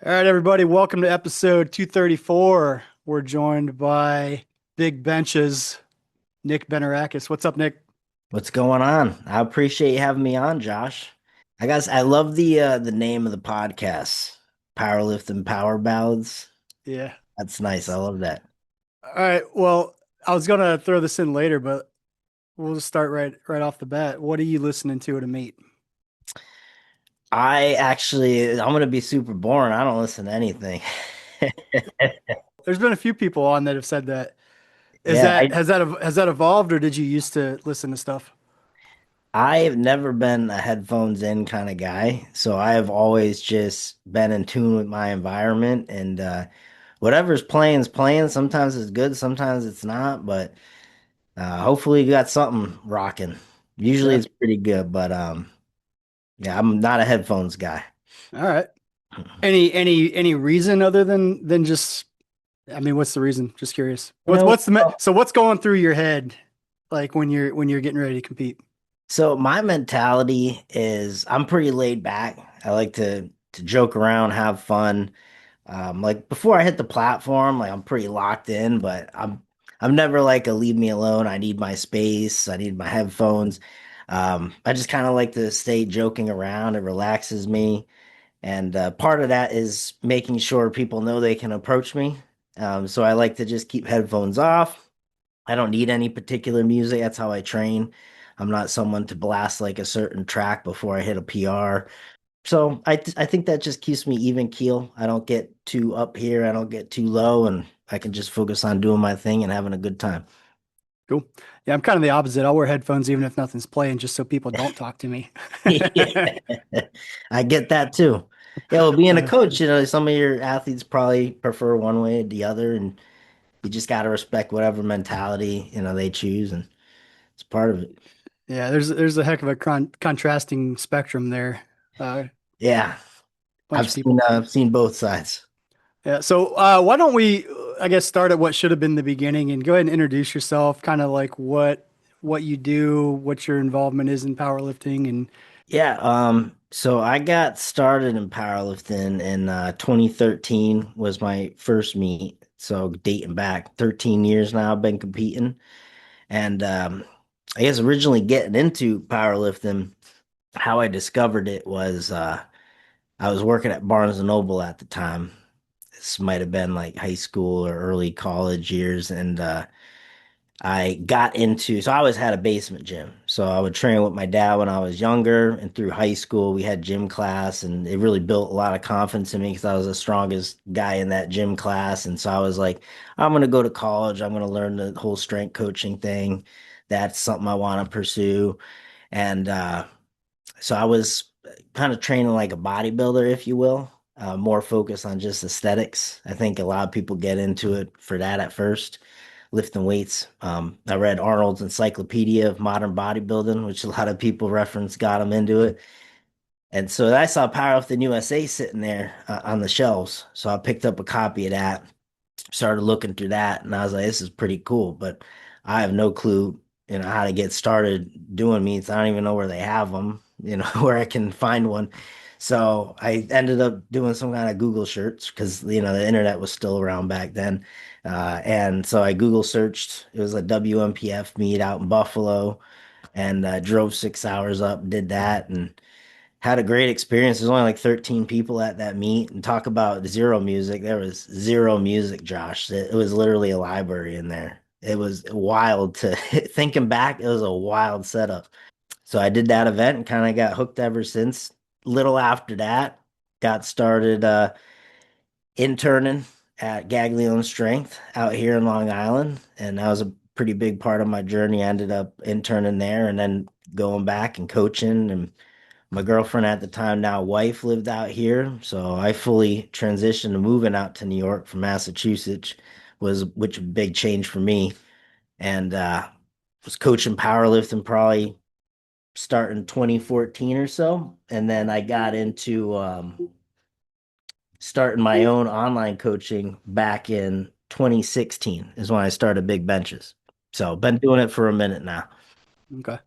All right, everybody, welcome to episode 234. We're joined by Big Benchas, Nick Benerakis. What's up, Nick? What's going on? I appreciate you having me on, Josh. I love the name of the podcast, Powerlifting Power Ballads. Yeah. That's nice. I love that. All right. Well, I was gonna throw this in later, but we'll just start right off the bat. What are you listening to at a meet? I'm gonna be super boring. I don't listen to anything. There's been a few people on that have said that. Is Yeah, that has that evolved, or did you used to listen to stuff? I've never been a headphones in kind of guy, so I have always just been in tune with my environment and whatever's playing is playing. Sometimes it's good, sometimes it's not, but hopefully you got something rocking. Usually Yeah. it's pretty good, but yeah, I'm not a headphones guy. All right. Any reason other than just I mean, what's the reason? Just curious. You What's know, what's the so what's going through your head like when you're getting ready to compete? so my mentality is I'm pretty laid back. I like to joke around, have fun. Like before I hit the platform, like I'm pretty locked in, but I'm never like a leave me alone. I need my space. I need my headphones. I just kind of like to stay joking around. It relaxes me. And part of that is making sure people know they can approach me. So I like to just keep headphones off. I don't need any particular music. That's how I train. I'm not someone to blast like a certain track before I hit a PR. So I think that just keeps me even keel. I don't get too up here. I don't get too low, and I can just focus on doing my thing and having a good time. Cool. Yeah, I'm kind of the opposite. I'll wear headphones even if nothing's playing, just so people don't talk to me. Yeah, I get that too. Yeah, well, being a Uh, coach, some of your athletes probably prefer one way or the other, and you just got to respect whatever mentality, they choose, and it's part of it. yeah, there's a heck of a contrasting spectrum there. Yeah, Bunch I've of seen people. I've seen both sides. Yeah. So why don't we, I guess, start at what should have been the beginning and go ahead and introduce yourself, kind of like what you do, what your involvement is in powerlifting, and Yeah, so I got started in powerlifting in 2013 was my first meet. So dating back 13 years now, I've been competing. And I guess originally getting into powerlifting, how I discovered it was I was working at Barnes and Noble at the time. This might have been like high school or early college years, and I got into, so I always had a basement gym. So I would train with my dad when I was younger, and through high school, we had gym class, and it really built a lot of confidence in me because I was the strongest guy in that gym class. And so I was like, I'm going to go to college, I'm going to learn the whole strength coaching thing. That's something I want to pursue. And so I was kind of training like a bodybuilder, if you will, more focused on just aesthetics. I think a lot of people get into it for that at first, lifting weights. I read Arnold's Encyclopedia of Modern Bodybuilding, which a lot of people reference, got them into it. And so I saw Powerlifting USA sitting there on the shelves. So I picked up a copy of that, started looking through that, and I was like, this is pretty cool, but I have no clue, how to get started doing meets. I don't even know where they have them, where I can find one. So I ended up doing some kind of Google search because, the internet was still around back then. And so I Google searched, it was a WMPF meet out in Buffalo, and drove 6 hours up, did that, and had a great experience. There's only like 13 people at that meet, and talk about zero music. There was zero music, Josh. It was literally a library in there. It was wild to thinking back, it was a wild setup. So I did that event and kind of got hooked ever since. Little after that, got started interning at Gaglione Strength out here in Long Island, and that was a pretty big part of my journey. I ended up interning there and then going back and coaching, and my girlfriend at the time, now wife, lived out here, so I fully transitioned to moving out to New York from Massachusetts, which a big change for me, and was coaching powerlifting probably starting 2014 or so, and then I got into starting my own online coaching back in 2016 is when I started Big Benches. So been doing it for a minute now. okay.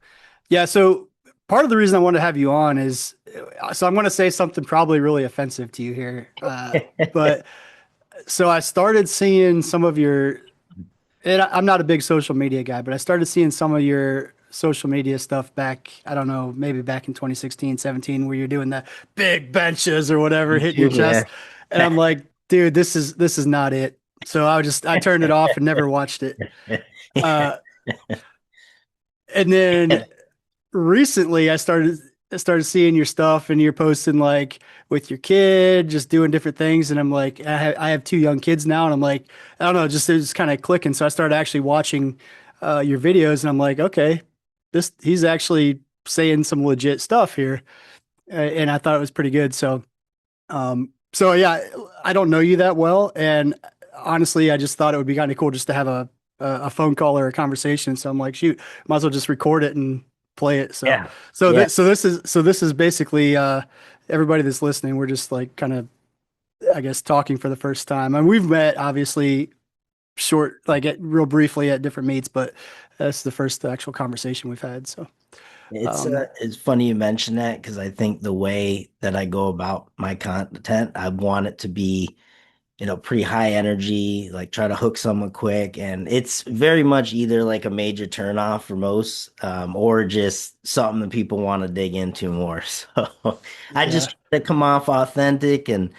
Yeah. So part of the reason I wanted to have you on is so I'm going to say something probably really offensive to you here. But so I started seeing some of your, and I'm not a big social media guy, but I started seeing some of your social media stuff back, I don't know, maybe back in 2016, 17, where you're doing the big benches or whatever, Me hitting your too, chest. man. And I'm like, dude, this is not it. So I turned it off and never watched it. Uh, and then recently I started seeing your stuff and you're posting like with your kid, just doing different things. And I'm like, I have two young kids now, and I'm like, I don't know, just it's kind of clicking. So I started actually watching your videos, and I'm like, okay, this he's actually saying some legit stuff here, and I thought it was pretty good. So yeah, I don't know you that well, and honestly, I just thought it would be kind of cool just to have a phone call or a conversation. So I'm like, shoot, might as well just record it and play it. So Yeah. so Yeah. this so this is basically everybody that's listening. We're just like kind of, I guess, talking for the first time, and we've met obviously short, like real briefly at different meets, but that's the first actual conversation we've had. So um, It's funny you mention that because I think the way that I go about my content, I want it to be, pretty high energy, like try to hook someone quick. And it's very much either like a major turnoff for most, or just something that people want to dig into more. So I yeah, just try to come off authentic and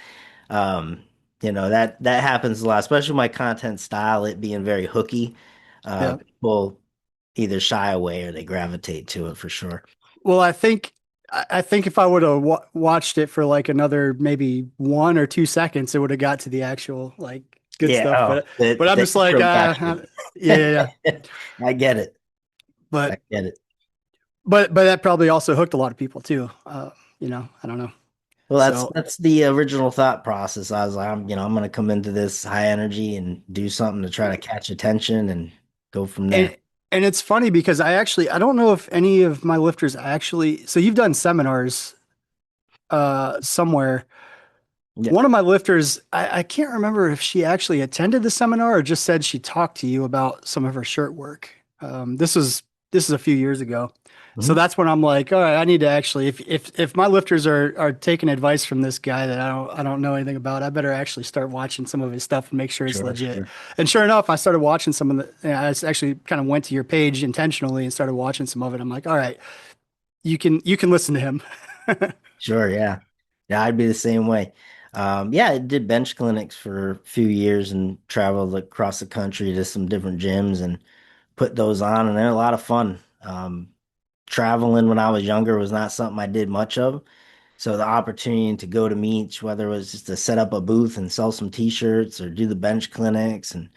um, that happens a lot, especially my content style, it being very hooky. yeah. People either shy away or they gravitate to it for sure. Well, I think if I would have watched it for like another maybe 1 or 2 seconds, it would have got to the actual like good Yeah, stuff. oh, But I'm the just like, intro got you. yeah, yeah, yeah. I get it. I But get it. but that probably also hooked a lot of people too. I don't know. Well, So that's the original thought process. I was like, I'm gonna come into this high energy and do something to try to catch attention and go from there. and and it's funny because I don't know if any of my lifters actually. So you've done seminars somewhere. Yeah. One of my lifters, I can't remember if she actually attended the seminar or just said she talked to you about some of her shirt work. This is a few years ago. So Mhm. that's when I'm like, all right, I need to actually, if my lifters are taking advice from this guy that I don't know anything about, I better actually start watching some of his stuff and make sure it's Sure, legit. sure. And sure enough, I started watching some of I actually kind of went to your page intentionally and started watching some of it. I'm like, all right, you can listen to him. Sure, yeah. Yeah, I'd be the same way. Yeah, I did bench clinics for a few years and traveled across the country to some different gyms and put those on, and they're a lot of fun. Traveling when I was younger was not something I did much of. So the opportunity to go to meets, whether it was just to set up a booth and sell some t-shirts or do the bench clinics and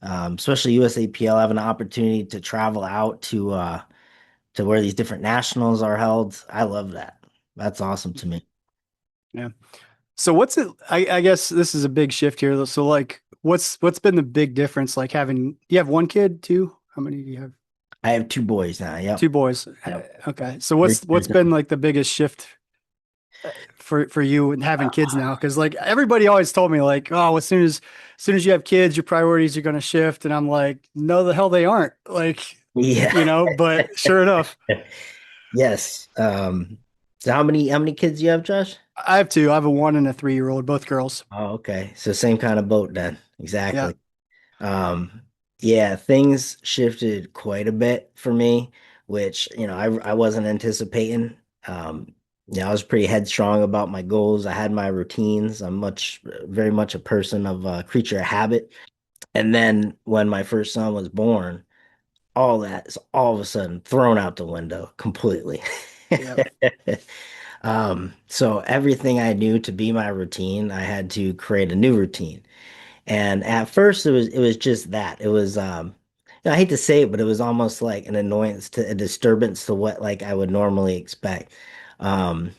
especially USAPL having an opportunity to travel out to where these different nationals are held. I love that. That's awesome to me. Yeah. So what's it? I guess this is a big shift here. So like, what's been the big difference? Like having you have one kid too? How many do you have? I have two boys now. Yep. Two boys. Yep. Okay. So 3 what's years been old. like the biggest shift for you and having kids now? Because like everybody always told me like, oh, as soon as you have kids, your priorities are going to shift, and I'm like, no, the hell they aren't. Like, Yeah. but sure enough, Yes. So how many kids do you have, Josh? I have two. I have a 1 and a 3-year-old, both girls. Oh, okay. So same kind of boat then. Yeah. Exactly. Um, yeah, things shifted quite a bit for me, which, I wasn't anticipating. I was pretty headstrong about my goals. I had my routines. Very much a person of creature of habit. And then when my first son was born, all that is all of a sudden thrown out the window completely. Yeah. So everything I knew to be my routine, I had to create a new routine. And at first it was just that. It was I hate to say it, but it was almost like an annoyance to a disturbance to what like I would normally expect. Um,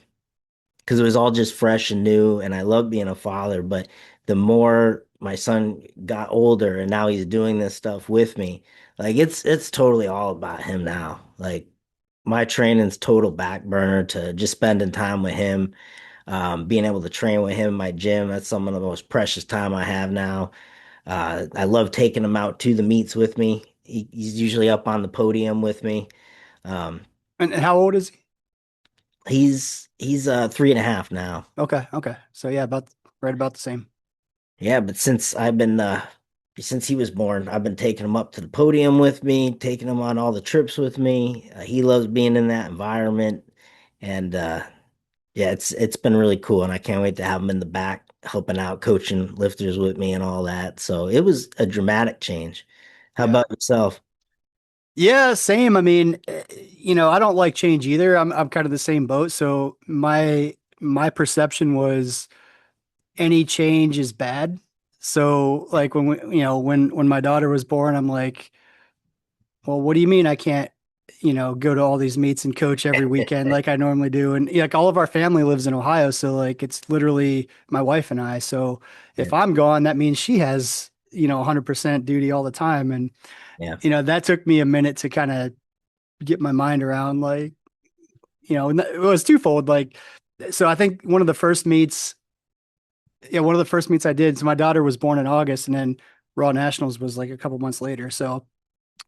because it was all just fresh and new, and I love being a father, but the more my son got older and now he's doing this stuff with me, like it's totally all about him now. Like my training's total back burner to just spending time with him, being able to train with him in my gym. That's some of the most precious time I have now. I love taking him out to the meets with me. He's usually up on the podium with me. Um, And how old is he? He's 3.5 now. Okay, okay. So yeah, about right about the same. Yeah, but since he was born, I've been taking him up to the podium with me, taking him on all the trips with me. He loves being in that environment, and yeah, it's been really cool, and I can't wait to have him in the back helping out, coaching lifters with me and all that. So it was a dramatic change. How Yeah. about yourself? Yeah, same. I mean, I don't like change either. I'm kind of the same boat. So my perception was any change is bad. So like when my daughter was born, I'm like, well, what do you mean I can't, go to all these meets and coach every weekend like I normally do? And like all of our family lives in Ohio, so like it's literally my wife and I. So Yeah, if I'm gone, that means she has, 100% duty all the time. And yeah, that took me a minute to kind of get my mind around, like, and it was twofold. Like, so I think one of the first meets I did. So my daughter was born in August, and then Raw Nationals was like a couple months later. So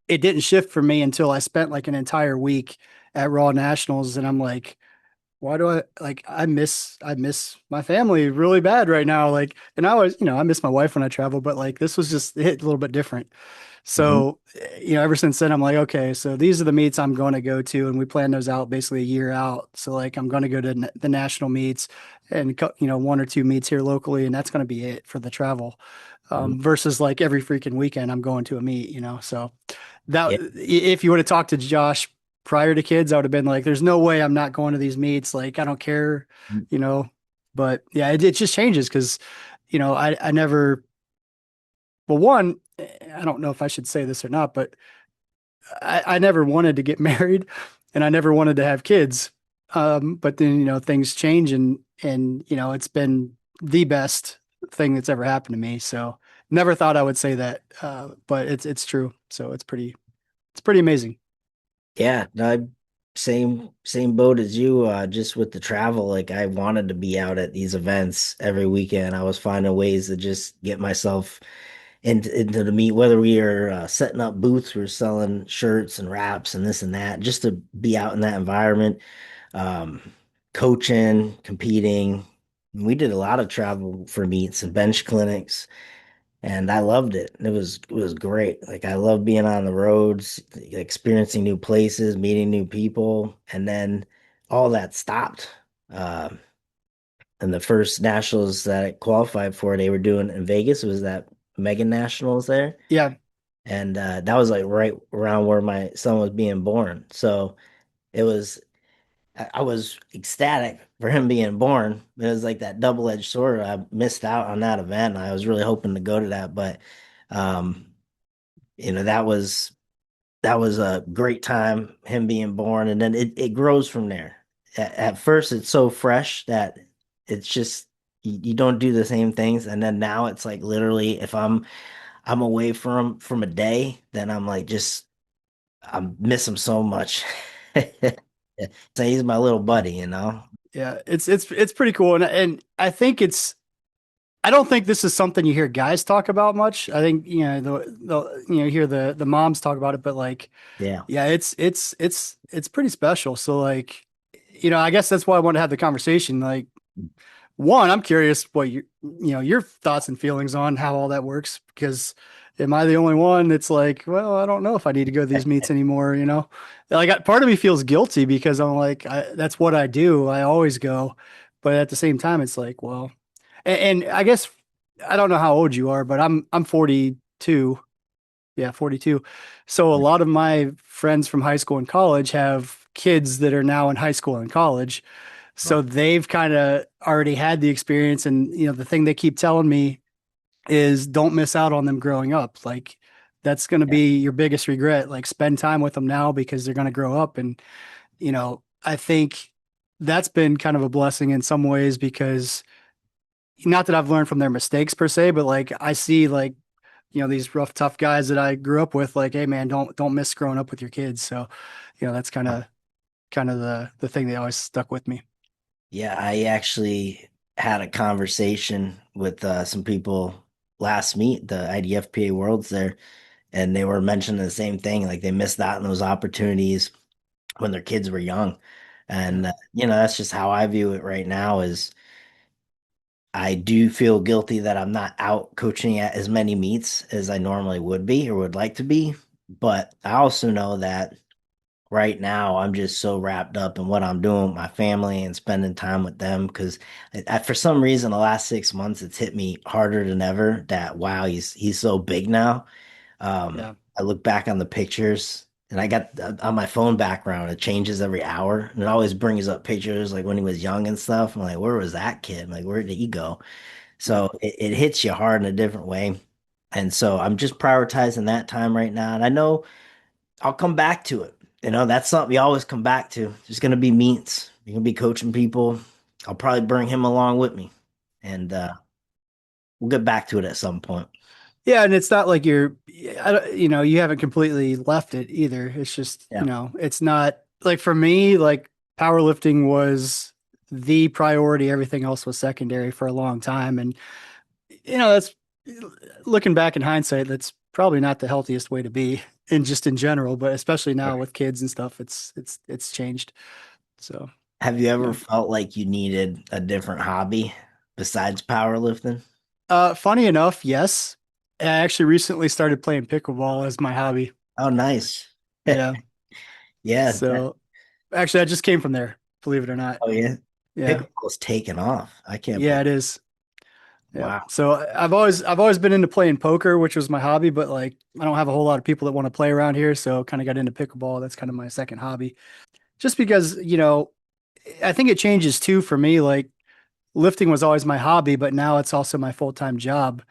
it didn't shift for me until I spent like an entire week at Raw Nationals, and I'm like, why do I like I miss my family really bad right now. Like, and I was, I miss my wife when I travel, but like this was just it hit a little bit different. hmm So, ever since then, I'm like, okay, so these are the meets I'm going to go to, and we plan those out basically a year out. So, like, I'm going to go to the national meets and one or two meets here locally, and that's going to be it for the travel. hmm Versus like every freaking weekend I'm going to a meet. So that yeah, if you would have talked to Josh prior to kids, I would have been like, there's no way I'm not going to these meets. Like, I don't care, you know. But yeah, it just changes because, I never, well, one, I don't know if I should say this or not, but I never wanted to get married and I never wanted to have kids. But then, things change and, it's been the best thing that's ever happened to me. So never thought I would say that. But it's true. So it's pretty amazing. yeah. No, same boat as you. Just with the travel, like I wanted to be out at these events every weekend. I was finding ways to just get myself into the meet, whether we are setting up booths, we're selling shirts and wraps and this and that, just to be out in that environment, um, coaching, competing. We did a lot of travel for meets and bench clinics, and I loved it. It was great. Like I love being on the roads, experiencing new places, meeting new people, and then all that stopped. Um, and the first nationals that I qualified for, they were doing in Vegas. It was that Mega Nationals there, Yeah. and that was like right around where my son was being born. So it was I was ecstatic for him being born. It was like that double-edged sword. I missed out on that event. I was really hoping to go to that, but um, that was a great time, him being born, and then it grows from there. At first, it's so fresh that it's just you don't do the same things, and then now it's like literally, if I'm away from a day, then I'm like just I miss him so much. So he's my little buddy. Yeah. It's pretty cool. And I think I don't think this is something you hear guys talk about much. I think, you hear the moms talk about it, but like, Yeah. yeah, it's pretty special. So like, I guess that's why I want to have the conversation. Like, one, I'm curious what your thoughts and feelings on how all that works, because am I the only one that's like, well, I don't know if I need to go to these meets anymore. Like part of me feels guilty because I'm like, that's what I do. I always go. But at the same time, it's like, well, and I guess I don't know how old you are, but I'm 42. Yeah, 42. So a lot of my friends from high school and college have kids that are now in high school and college. So they've kind of already had the experience. And, the thing they keep telling me is don't miss out on them growing up. Like that's going to Yeah. be your biggest regret. Like spend time with them now because they're going to grow up. And, I think that's been kind of a blessing in some ways because not that I've learned from their mistakes per se, but like I see like, these rough, tough guys that I grew up with, like, hey man, don't miss growing up with your kids. So, that's kind of the thing that always stuck with me. Yeah, I actually had a conversation with some people last meet, the IDFPA Worlds there, and they were mentioning the same thing. Like they missed out on those opportunities when their kids were young. And that's just how I view it right now is I do feel guilty that I'm not out coaching at as many meets as I normally would be or would like to be. But I also know that right now I'm just so wrapped up in what I'm doing with my family and spending time with them because for some reason the last 6 months it's hit me harder than ever that wow he's so big now. Yeah. I look back on the pictures and I got on my phone background, it changes every hour and it always brings up pictures like when he was young and stuff. I'm like, where was that kid? I'm like, where did he go? Yeah. So it hits you hard in a different way. And so I'm just prioritizing that time right now. And I know I'll come back to it. That's something you always come back to. There's going to be meets. You're going to be coaching people. I'll probably bring him along with me. And we'll get back to it at some point. Yeah, and it's not like you haven't completely left it either. It's just, Yeah. it's not like for me, like powerlifting was the priority. Everything else was secondary for a long time. And, that's looking back in hindsight, that's probably not the healthiest way to be in general, but especially now Right. with kids and stuff, it's changed. So, Have you ever yeah. felt like you needed a different hobby besides powerlifting? Funny enough, yes. I actually recently started playing pickleball as my hobby. Oh, nice. Yeah. Yeah. So actually, I just came from there, believe it or not. Oh, yeah. Yeah. Pickleball's taken off. I can't Yeah, believe. it is. Yeah. Wow. So I've always been into playing poker, which was my hobby, but like I don't have a whole lot of people that want to play around here, so kind of got into pickleball. That's kind of my second hobby. Just because, I think it changes too for me. Like lifting was always my hobby, but now it's also my full-time job.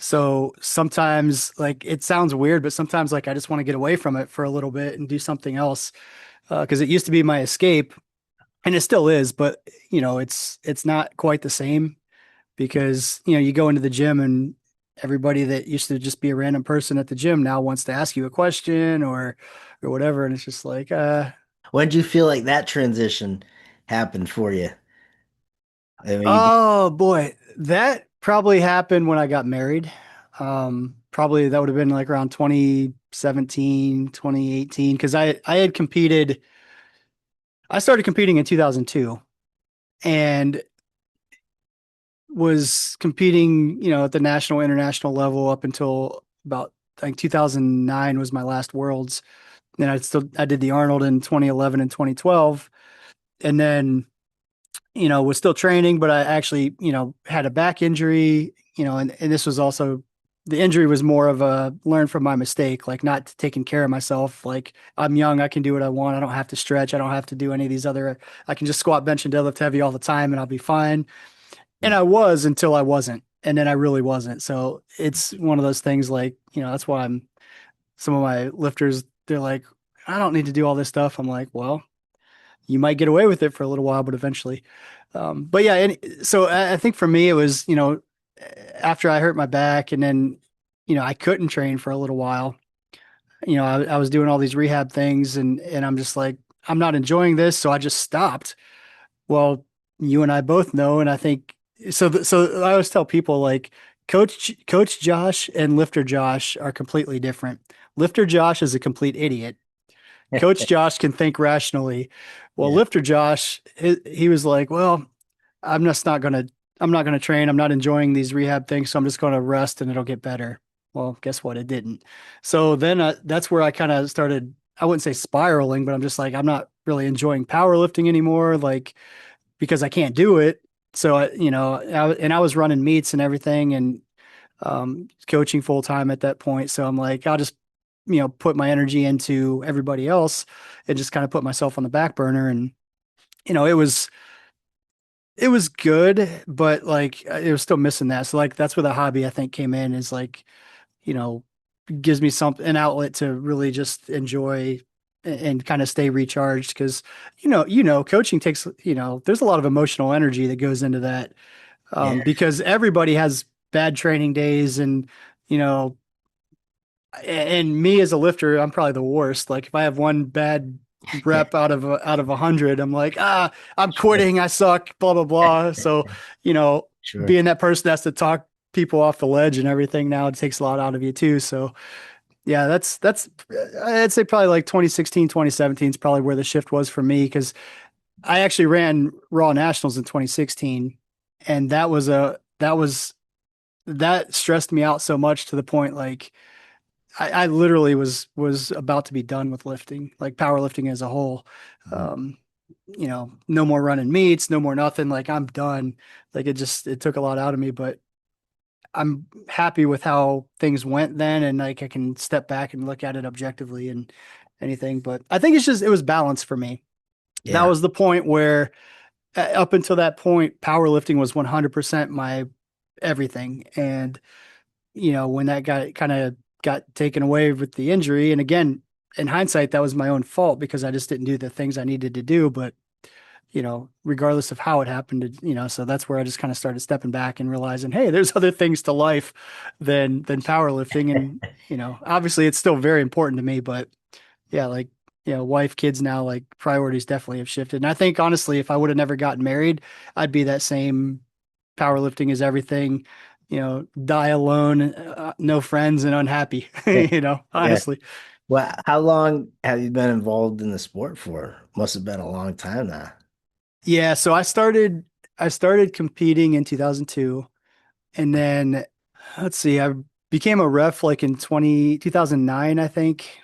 So sometimes like it sounds weird, but sometimes like I just want to get away from it for a little bit and do something else. Because it used to be my escape and it still is, but it's not quite the same because you go into the gym and everybody that used to just be a random person at the gym now wants to ask you a question or whatever, and it's just like When did you feel like that transition happened for you? I mean, oh boy, that probably happened when I got married. Probably that would have been like around 2017, 2018 because I had competed. I started competing in 2002 and was competing, at the national, international level up until about I think 2009 was my last Worlds. Then I did the Arnold in 2011 and 2012, and then was still training, but I actually had a back injury, and this was also the injury was more of a learn from my mistake, like not taking care of myself. Like I'm young, I can do what I want. I don't have to stretch. I don't have to do any of these other. I can just squat, bench, and deadlift heavy all the time, and I'll be fine. And I was until I wasn't. And then I really wasn't. So it's one of those things like, that's why some of my lifters, they're like, I don't need to do all this stuff. I'm like, well, you might get away with it for a little while, but eventually. But yeah, so I think for me, it was, after I hurt my back and then, I couldn't train for a little while. I was doing all these rehab things and I'm just like, I'm not enjoying this. So I just stopped. Well, you and I both know, and I think so. So I always tell people like Coach Josh and Lifter Josh are completely different. Lifter Josh is a complete idiot. Coach Josh can think rationally. Well, yeah. Lifter Josh, he was like, well, I'm just not gonna, I'm not gonna train. I'm not enjoying these rehab things, so I'm just gonna rest and it'll get better. Well, guess what? It didn't. So then that's where I kind of started. I wouldn't say spiraling, but I'm just like, I'm not really enjoying powerlifting anymore. Like because I can't do it. So I was running meets and everything and coaching full time at that point. So I'm like, I'll just put my energy into everybody else and just kind of put myself on the back burner. And it was good, but like it was still missing that. So like that's where the hobby I think came in is like you know gives me an outlet to really just enjoy and kind of stay recharged because coaching takes there's a lot of emotional energy that goes into that Yeah. because everybody has bad training days and you know and me as a lifter I'm probably the worst. Like if I have one bad rep out of 100, I'm like I'm Sure. quitting, I suck, blah blah blah. So you know Sure. being that person that has to talk people off the ledge and everything now it takes a lot out of you too. So yeah, that's I'd say probably like 2016, 2017 is probably where the shift was for me because I actually ran Raw Nationals in 2016, and that stressed me out so much to the point like I literally was about to be done with lifting, like powerlifting as a whole. Mhm. Um, no more running meets, no more nothing. Like I'm done. Like it took a lot out of me, but I'm happy with how things went then, and like I can step back and look at it objectively and anything. But I think it was balance for me. That Yeah. was the point where up until that point, powerlifting was 100% my everything. And, when that got taken away with the injury, and again, in hindsight, that was my own fault because I just didn't do the things I needed to do. But, regardless of how it happened, so that's where I just kind of started stepping back and realizing, hey, there's other things to life than powerlifting. And, obviously it's still very important to me, but yeah, like, wife, kids now, like priorities definitely have shifted. And I think honestly, if I would have never gotten married, I'd be that same powerlifting is everything, die alone, no friends and unhappy, Yeah. honestly. Well, how long have you been involved in the sport for? Must have been a long time now. Yeah. So I started competing in 2002, and then let's see, I became a ref like in 2009, I think,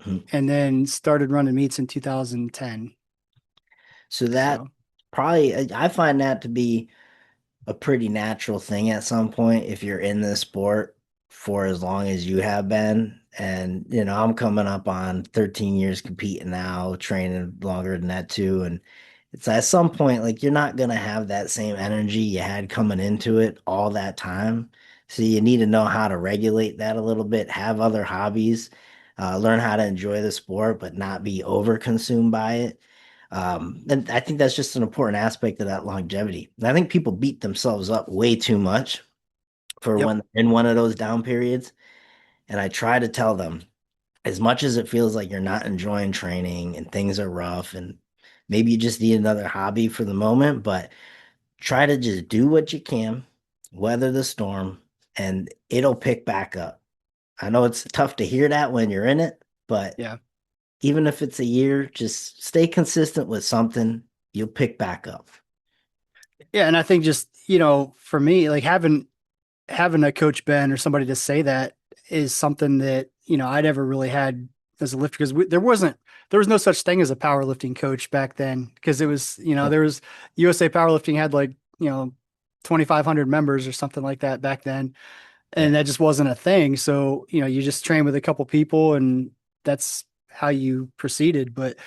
Mhm. and then started running meets in 2010. So that So probably, I find that to be a pretty natural thing at some point if you're in this sport for as long as you have been. And, I'm coming up on 13 years competing now, training longer than that too. And it's at some point, like you're not gonna have that same energy you had coming into it all that time. So you need to know how to regulate that a little bit, have other hobbies, learn how to enjoy the sport, but not be over consumed by it. And I think that's just an important aspect of that longevity. And I think people beat themselves up way too much for yep. when in one of those down periods. And I try to tell them, as much as it feels like you're not enjoying training and things are rough and maybe you just need another hobby for the moment, but try to just do what you can, weather the storm, and it'll pick back up. I know it's tough to hear that when you're in it, but Yeah. even if it's a year, just stay consistent with something, you'll pick back up. Yeah. And I think just, for me, like having a coach Ben or somebody to say that is something that I never really had as a lifter because there was no such thing as a powerlifting coach back then because it was there was USA Powerlifting had like 2,500 members or something like that back then, Yeah, and that just wasn't a thing. So you just train with a couple people and that's how you proceeded. But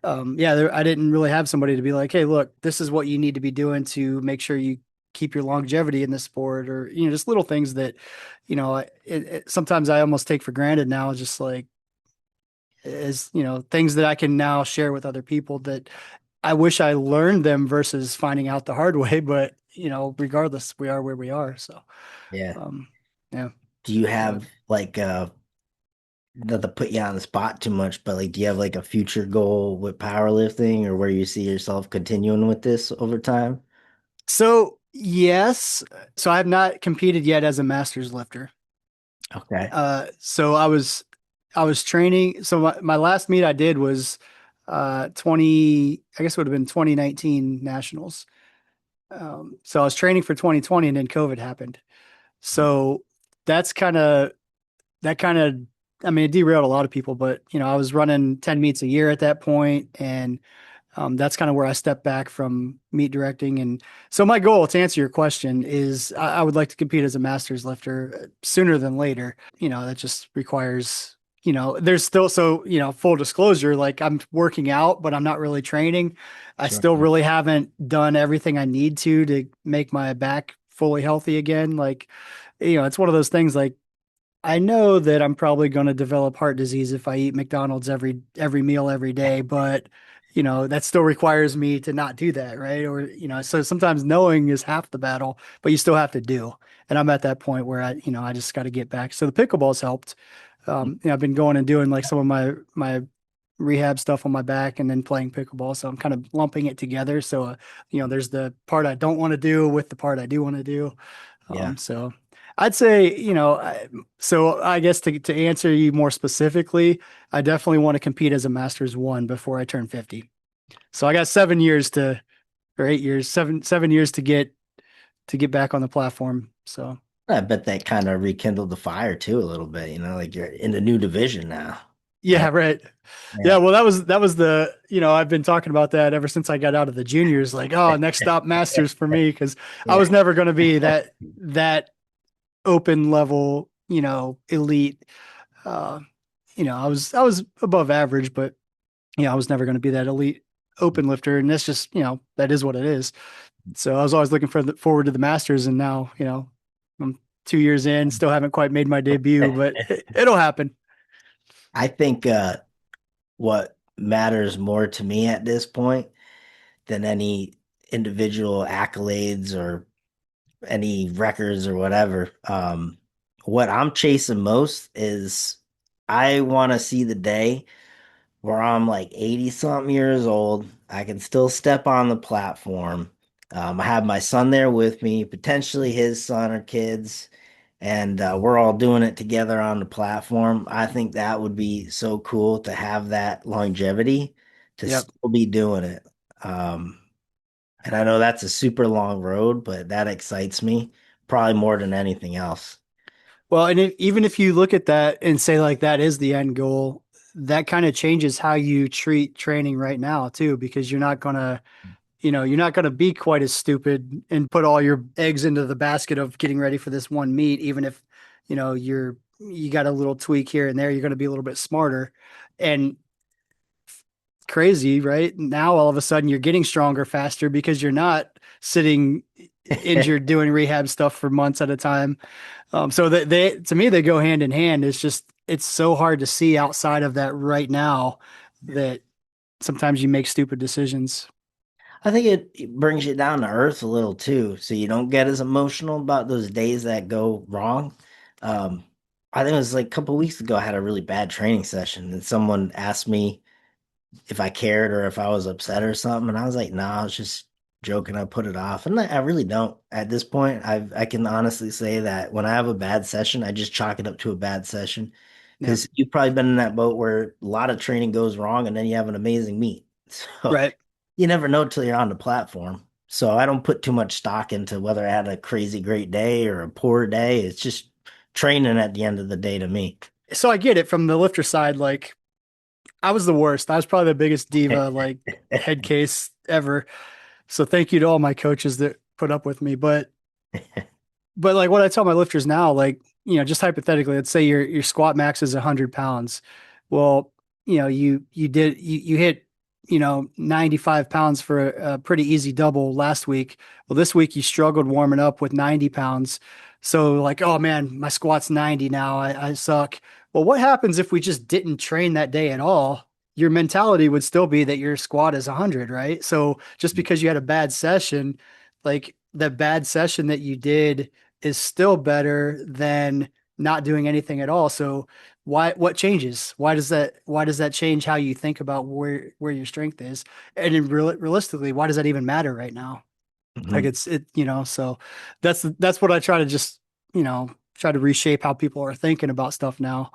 yeah, I didn't really have somebody to be like, hey, look, this is what you need to be doing to make sure you keep your longevity in the sport, or just little things that, sometimes I almost take for granted now, just like as things that I can now share with other people that I wish I learned them versus finding out the hard way. But regardless, we are where we are. So yeah. um, yeah, Do you but have like not to put you on the spot too much, but like do you have like a future goal with powerlifting or where you see yourself continuing with this over time? so yes, so I have not competed yet as a masters lifter. Okay. So I was training. So my last meet I did was 20, I guess it would have been 2019 nationals. So I was training for 2020 and then COVID happened. So that's that kind of, I mean, it derailed a lot of people, but I was running 10 meets a year at that point, and that's kind of where I stepped back from meet directing. And so my goal, to answer your question, is I would like to compete as a masters lifter sooner than later. That just requires, there's still, so, full disclosure, like I'm working out, but I'm not really training. I Sure. still really haven't done everything I need to make my back fully healthy again. Like, it's one of those things like I know that I'm probably going to develop heart disease if I eat McDonald's every meal every day, but that still requires me to not do that, right? Or so sometimes knowing is half the battle, but you still have to do. And I'm at that point where I just got to get back. So the pickleball's helped. I've been going and doing like some of my rehab stuff on my back and then playing pickleball. So I'm kind of lumping it together. So there's the part I don't want to do with the part I do want to do. Yeah. So I'd say, so I guess to answer you more specifically, I definitely want to compete as a Masters one before I turn 50. So I got 7 years to, or 8 years, 7 years to get back on the platform. So I bet that kind of rekindled the fire too a little bit, like you're in a new division now, yeah, right? right. Yeah, Yeah. well, that was the, I've been talking about that ever since I got out of the juniors. Like, oh, next stop masters for me, because I Yeah. was never going to be that open level, elite. Uh, I was above average, but I was never going to be that elite open lifter, and that's just that is what it is. So I was always looking forward to the masters, and now I'm 2 years in, still haven't quite made my debut, but it'll happen. I think what matters more to me at this point than any individual accolades or any records or whatever. What I'm chasing most is I want to see the day where I'm like 80 something years old. I can still step on the platform. I have my son there with me, potentially his son or kids, and we're all doing it together on the platform. I think that would be so cool to have that longevity to Yep. still be doing it. Um, and I know that's a super long road, but that excites me probably more than anything else. Well, and even if you look at that and say like that is the end goal, that kind of changes how you treat training right now too, because you're not gonna be quite as stupid and put all your eggs into the basket of getting ready for this one meet, even if you got a little tweak here and there, you're gonna be a little bit smarter. And crazy, right? Now all of a sudden you're getting stronger faster because you're not sitting injured doing rehab stuff for months at a time. So that they to me they go hand in hand. It's just it's so hard to see outside of that right now that sometimes you make stupid decisions. I think it brings you down to earth a little too, so you don't get as emotional about those days that go wrong. Um, I think it was like a couple weeks ago, I had a really bad training session, and someone asked me if I cared or if I was upset or something, and I was like, "Nah, I was just joking. I put it off." And I really don't. At this point, I can honestly say that when I have a bad session, I just chalk it up to a bad session. Yeah. Because you've probably been in that boat where a lot of training goes wrong, and then you have an amazing meet. So Right. you never know till you're on the platform. So I don't put too much stock into whether I had a crazy great day or a poor day. It's just training at the end of the day to me. So I get it from the lifter side. Like I was the worst. I was probably the biggest diva, like head case ever. So thank you to all my coaches that put up with me. But like what I tell my lifters now, like, just hypothetically, let's say your squat max is 100 pounds. Well, you hit, 95 pounds for a pretty easy double last week. Well, this week you struggled warming up with 90 pounds. So like, oh man, my squat's 90 now. I suck. Well, what happens if we just didn't train that day at all? Your mentality would still be that your squat is 100, right? So just because you had a bad session, like the bad session that you did is still better than not doing anything at all. So what changes? Why does that change how you think about where your strength is? And realistically, why does that even matter right now? Like Mhm. so that's what I try to just, try to reshape how people are thinking about stuff now.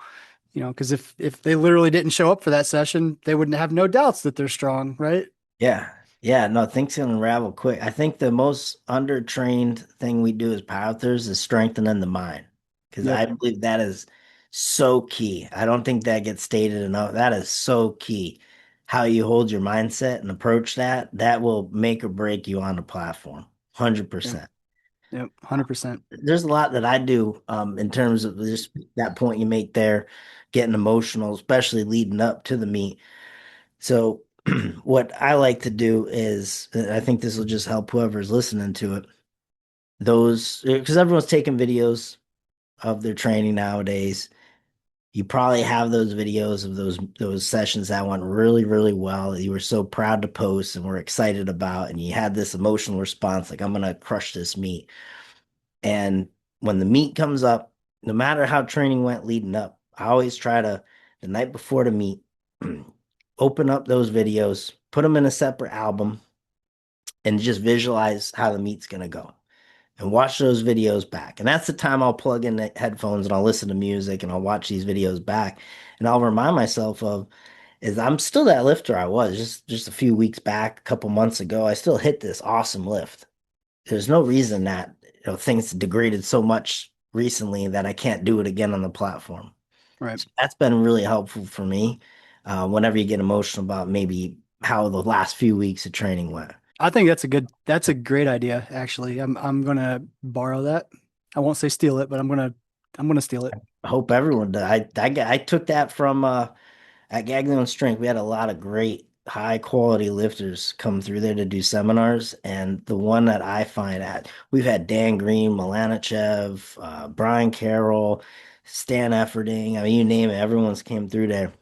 Because if they literally didn't show up for that session, they wouldn't have no doubts that they're strong, right? Yeah. Yeah. No, things can unravel quick. I think the most undertrained thing we do as powerlifters is strengthening the mind because I Yep. believe that is so key. I don't think that gets stated enough. That is so key. How you hold your mindset and approach that, that will make or break you on the platform. Yep. 100%. Yep. 100%. There's a lot that I do in terms of just that point you make there, getting emotional, especially leading up to the meet. So, what I like to do is, I think this will just help whoever's listening to it. Those, because everyone's taking videos of their training nowadays. You probably have those videos of those sessions that went really, really well. That you were so proud to post and were excited about, and you had this emotional response, like I'm gonna crush this meet. And when the meet comes up, no matter how training went leading up, I always try to, the night before the meet, open up those videos, put them in a separate album, and just visualize how the meet's going to go and watch those videos back. And that's the time I'll plug in the headphones and I'll listen to music and I'll watch these videos back. And I'll remind myself of, is I'm still that lifter I was just a few weeks back, a couple months ago. I still hit this awesome lift. There's no reason that things degraded so much recently that I can't do it again on the platform. Right. So that's been really helpful for me. Whenever you get emotional about maybe how the last few weeks of training went. I think that's a great idea, actually. I'm gonna borrow that. I won't say steal it, but I'm gonna steal it. I hope everyone does. I took that from at Gagnon Strength. We had a lot of great high quality lifters come through there to do seminars, and the one that I find at we've had Dan Green, Milanichev, Brian Carroll, Stan Efferding. I mean, you name it, everyone's came through there.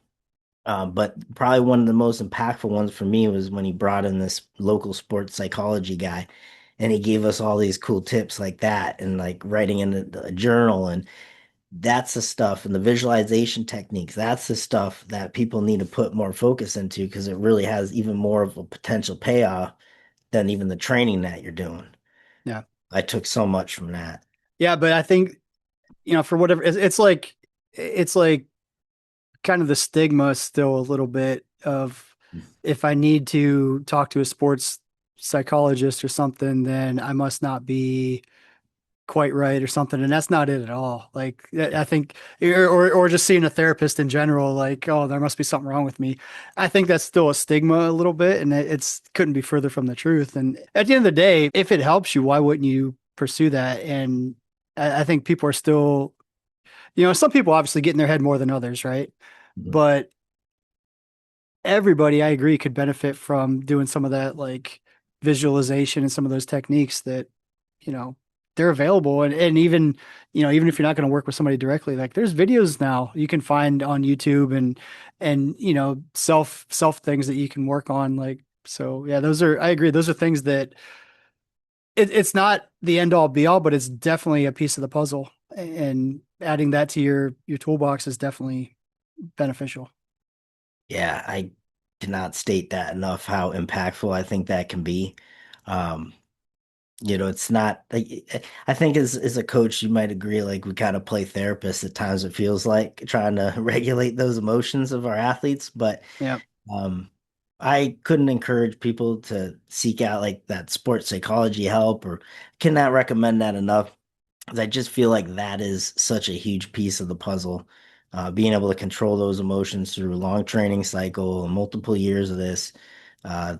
But probably one of the most impactful ones for me was when he brought in this local sports psychology guy, and he gave us all these cool tips like that, and like writing in a journal, and that's the stuff, and the visualization techniques. That's the stuff that people need to put more focus into because it really has even more of a potential payoff than even the training that you're doing. Yeah. I took so much from that. Yeah, but I think, for whatever it's like kind of the stigma still a little bit of, if I need to talk to a sports psychologist or something, then I must not be quite right or something. And that's not it at all. Like, I think, or just seeing a therapist in general, like, oh, there must be something wrong with me. I think that's still a stigma a little bit, and it's couldn't be further from the truth. And at the end of the day, if it helps you, why wouldn't you pursue that? And I think people are still, some people obviously get in their head more than others, right? Mhm. But everybody, I agree, could benefit from doing some of that, like visualization and some of those techniques that, you know, they're available. And even, even if you're not going to work with somebody directly, like there's videos now you can find on YouTube, and, self things that you can work on. Like, so yeah, I agree. Those are things that it's not the end all be all, but it's definitely a piece of the puzzle. And adding that to your toolbox is definitely beneficial. Yeah, I cannot state that enough how impactful I think that can be. Um, it's not I think as a coach, you might agree, like we kind of play therapist at times, it feels like trying to regulate those emotions of our athletes, but Yeah. um I couldn't encourage people to seek out like that sports psychology help or cannot recommend that enough. 'Cause I just feel like that is such a huge piece of the puzzle. Being able to control those emotions through a long training cycle, multiple years of this. Uh,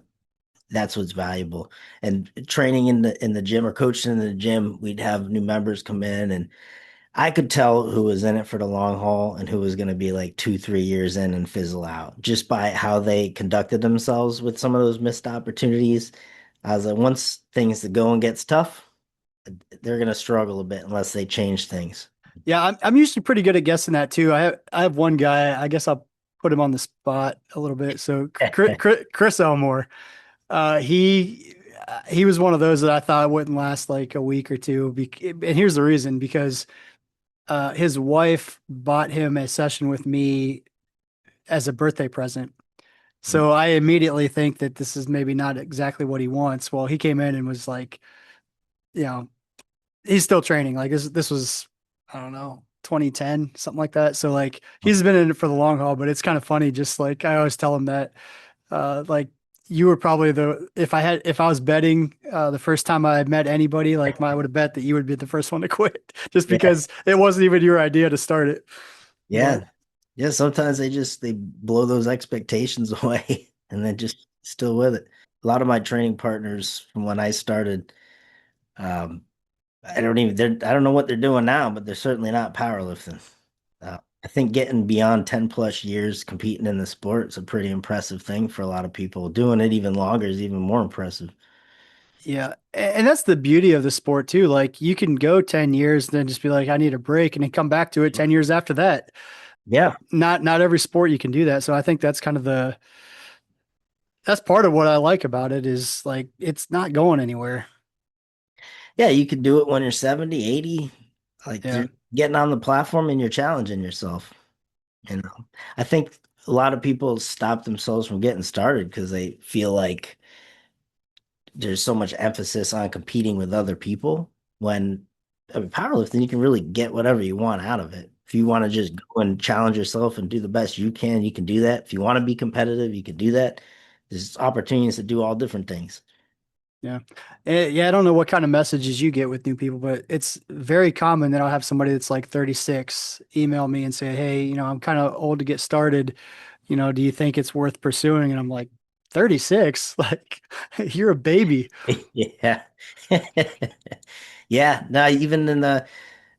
that's what's valuable. And training in the gym or coaching in the gym, we'd have new members come in, and I could tell who was in it for the long haul and who was going to be like 2, 3 years in and fizzle out just by how they conducted themselves with some of those missed opportunities. I was like, once things the going gets tough, they're going to struggle a bit unless they change things. Yeah, I'm usually pretty good at guessing that too. I have one guy. I guess I'll put him on the spot a little bit. So Chris Elmore, he was one of those that I thought wouldn't last like a week or two. And here's the reason: because his wife bought him a session with me as a birthday present. So I immediately think that this is maybe not exactly what he wants. Well, he came in and was like, you know, he's still training. Like this was, I don't know, 2010, something like that. So like he's been in it for the long haul, but it's kind of funny. Just like I always tell him that, like you were probably if I was betting, the first time I met anybody, like I would have bet that you would be the first one to quit just Yeah. because it wasn't even your idea to start it. But Yeah. Yeah. Sometimes they blow those expectations away and then just still with it. A lot of my training partners from when I started, um, I don't know what they're doing now, but they're certainly not powerlifting. I think getting beyond 10 plus years competing in the sport is a pretty impressive thing for a lot of people. Doing it even longer is even more impressive. yeah, and that's the beauty of the sport too. Like you can go 10 years, then just be like, I need a break, and then come back to it 10 years after that. Yeah. Not every sport you can do that. So I think that's part of what I like about it is like it's not going anywhere. Yeah. You could do it when you're 70, 80. Like Yeah. you're getting on the platform and you're challenging yourself. You know, I think a lot of people stop themselves from getting started because they feel like there's so much emphasis on competing with other people when I mean, powerlifting, you can really get whatever you want out of it. If you want to just go and challenge yourself and do the best you can do that. If you want to be competitive, you can do that. There's opportunities to do all different things. Yeah. Yeah, I don't know what kind of messages you get with new people, but it's very common that I'll have somebody that's like 36 email me and say, "Hey, I'm kind of old to get started. Do you think it's worth pursuing?" And I'm like, 36? Like, you're a baby. Yeah. Yeah. No, even in the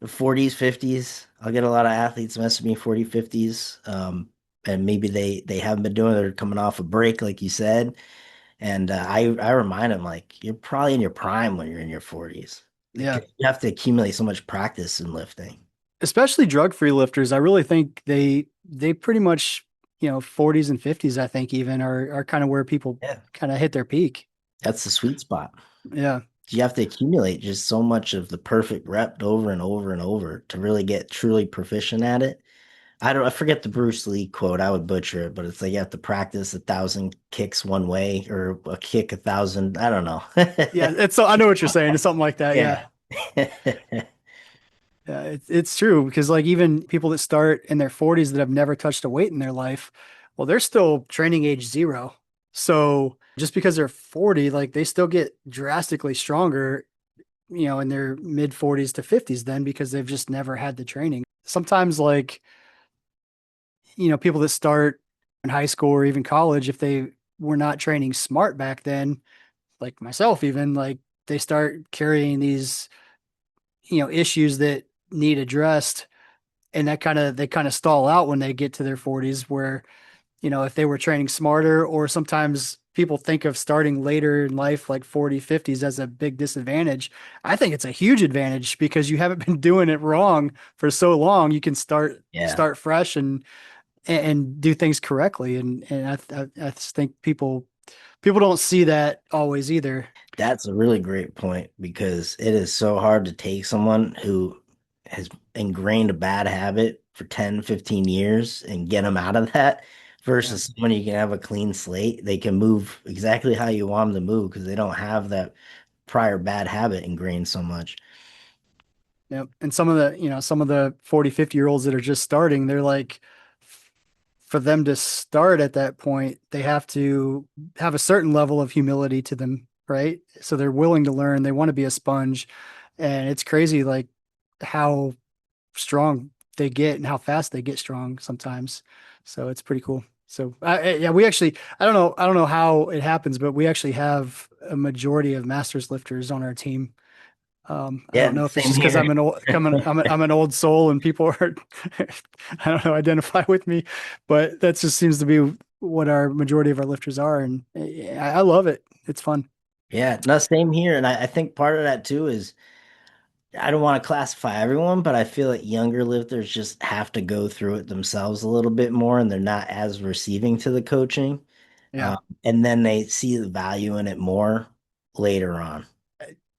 40s, 50s, I'll get a lot of athletes message me 40, 50s. And maybe they haven't been doing it, they're coming off a break, like you said. And I remind them like you're probably in your prime when you're in your 40s. Yeah. Because you have to accumulate so much practice in lifting. Especially drug-free lifters. I really think they pretty much, 40s and 50s, I think even are kind of where people Yeah. kind of hit their peak. That's the sweet spot. Yeah. You have to accumulate just so much of the perfect rep over and over and over to really get truly proficient at it. I forget the Bruce Lee quote. I would butcher it, but it's like you have to practice 1,000 kicks one way or a kick 1,000. I don't know. Yeah, so I know what you're saying. It's something like that. Yeah. Yeah. Yeah, it's true because like even people that start in their 40s that have never touched a weight in their life, well, they're still training age zero. So just because they're 40, like they still get drastically stronger, in their mid 40s to 50s then because they've just never had the training. Sometimes like, people that start in high school or even college, if they were not training smart back then, like myself even, like they start carrying these, issues that need addressed and they kind of stall out when they get to their 40s where if they were training smarter or sometimes people think of starting later in life like 40 50s as a big disadvantage. I think it's a huge advantage because you haven't been doing it wrong for so long. You can Yeah. start fresh and do things correctly and I just think people don't see that always either. That's a really great point because it is so hard to take someone who has ingrained a bad habit for 10, 15 years and get them out of that Yeah. versus someone you can have a clean slate. They can move exactly how you want them to move because they don't have that prior bad habit ingrained so much. Yep. And some of the 40, 50-year-olds that are just starting, they're like, for them to start at that point, they have to have a certain level of humility to them, right? So they're willing to learn, they want to be a sponge. And it's crazy, like how strong they get and how fast they get strong sometimes. So it's pretty cool. So yeah, I don't know how it happens, but we actually have a majority of masters lifters on our team. I don't Yeah, know if it's same just because here. I'm an old soul and people are I don't know identify with me, but that just seems to be what our majority of our lifters are, and I love it. It's fun. Yeah, no, same here. And I think part of that too is I don't want to classify everyone, but I feel like younger lifters just have to go through it themselves a little bit more and they're not as receiving to the coaching. Yeah, Um, and then they see the value in it more later on.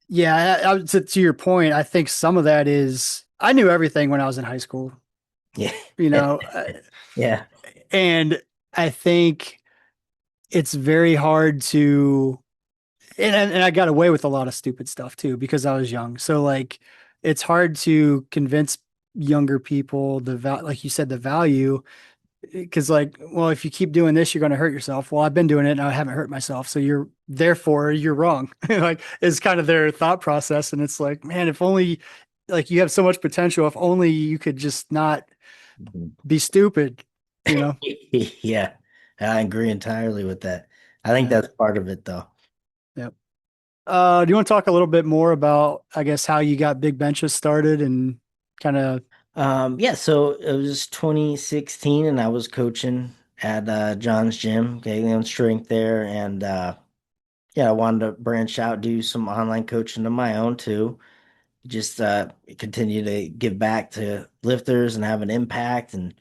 yeah. To your point, I think some of that is I knew everything when I was in high school, Yeah. you know, Yeah. and I think it's very hard to and I got away with a lot of stupid stuff too because I was young. So like it's hard to convince younger people like you said the value because like well if you keep doing this you're going to hurt yourself. Well, I've been doing it and I haven't hurt myself. So you're wrong. Like is kind of their thought process and it's like man if only like you have so much potential if only you could just not Mhm. be stupid, you know. Yeah. I agree entirely with that. I think Yeah. that's part of it though. Yeah. Do you want to talk a little bit more about, I guess, how you got Big Benches started and kind of, Yeah, so it was 2016 and I was coaching at John's gym, getting on strength there. And yeah, I wanted to branch out, do some online coaching of my own too. Just continue to give back to lifters and have an impact and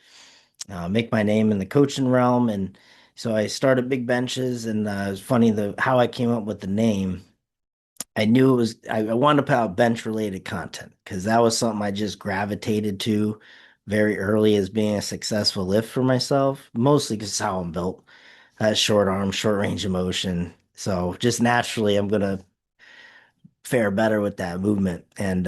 make my name in the coaching realm. And so I started Big Benches, and it was funny the how I came up with the name. I knew it was I wanted to put out bench related content because that was something I just gravitated to very early as being a successful lift for myself, mostly because how I'm built. Short arm, short range of motion. So just naturally I'm gonna fare better with that movement. And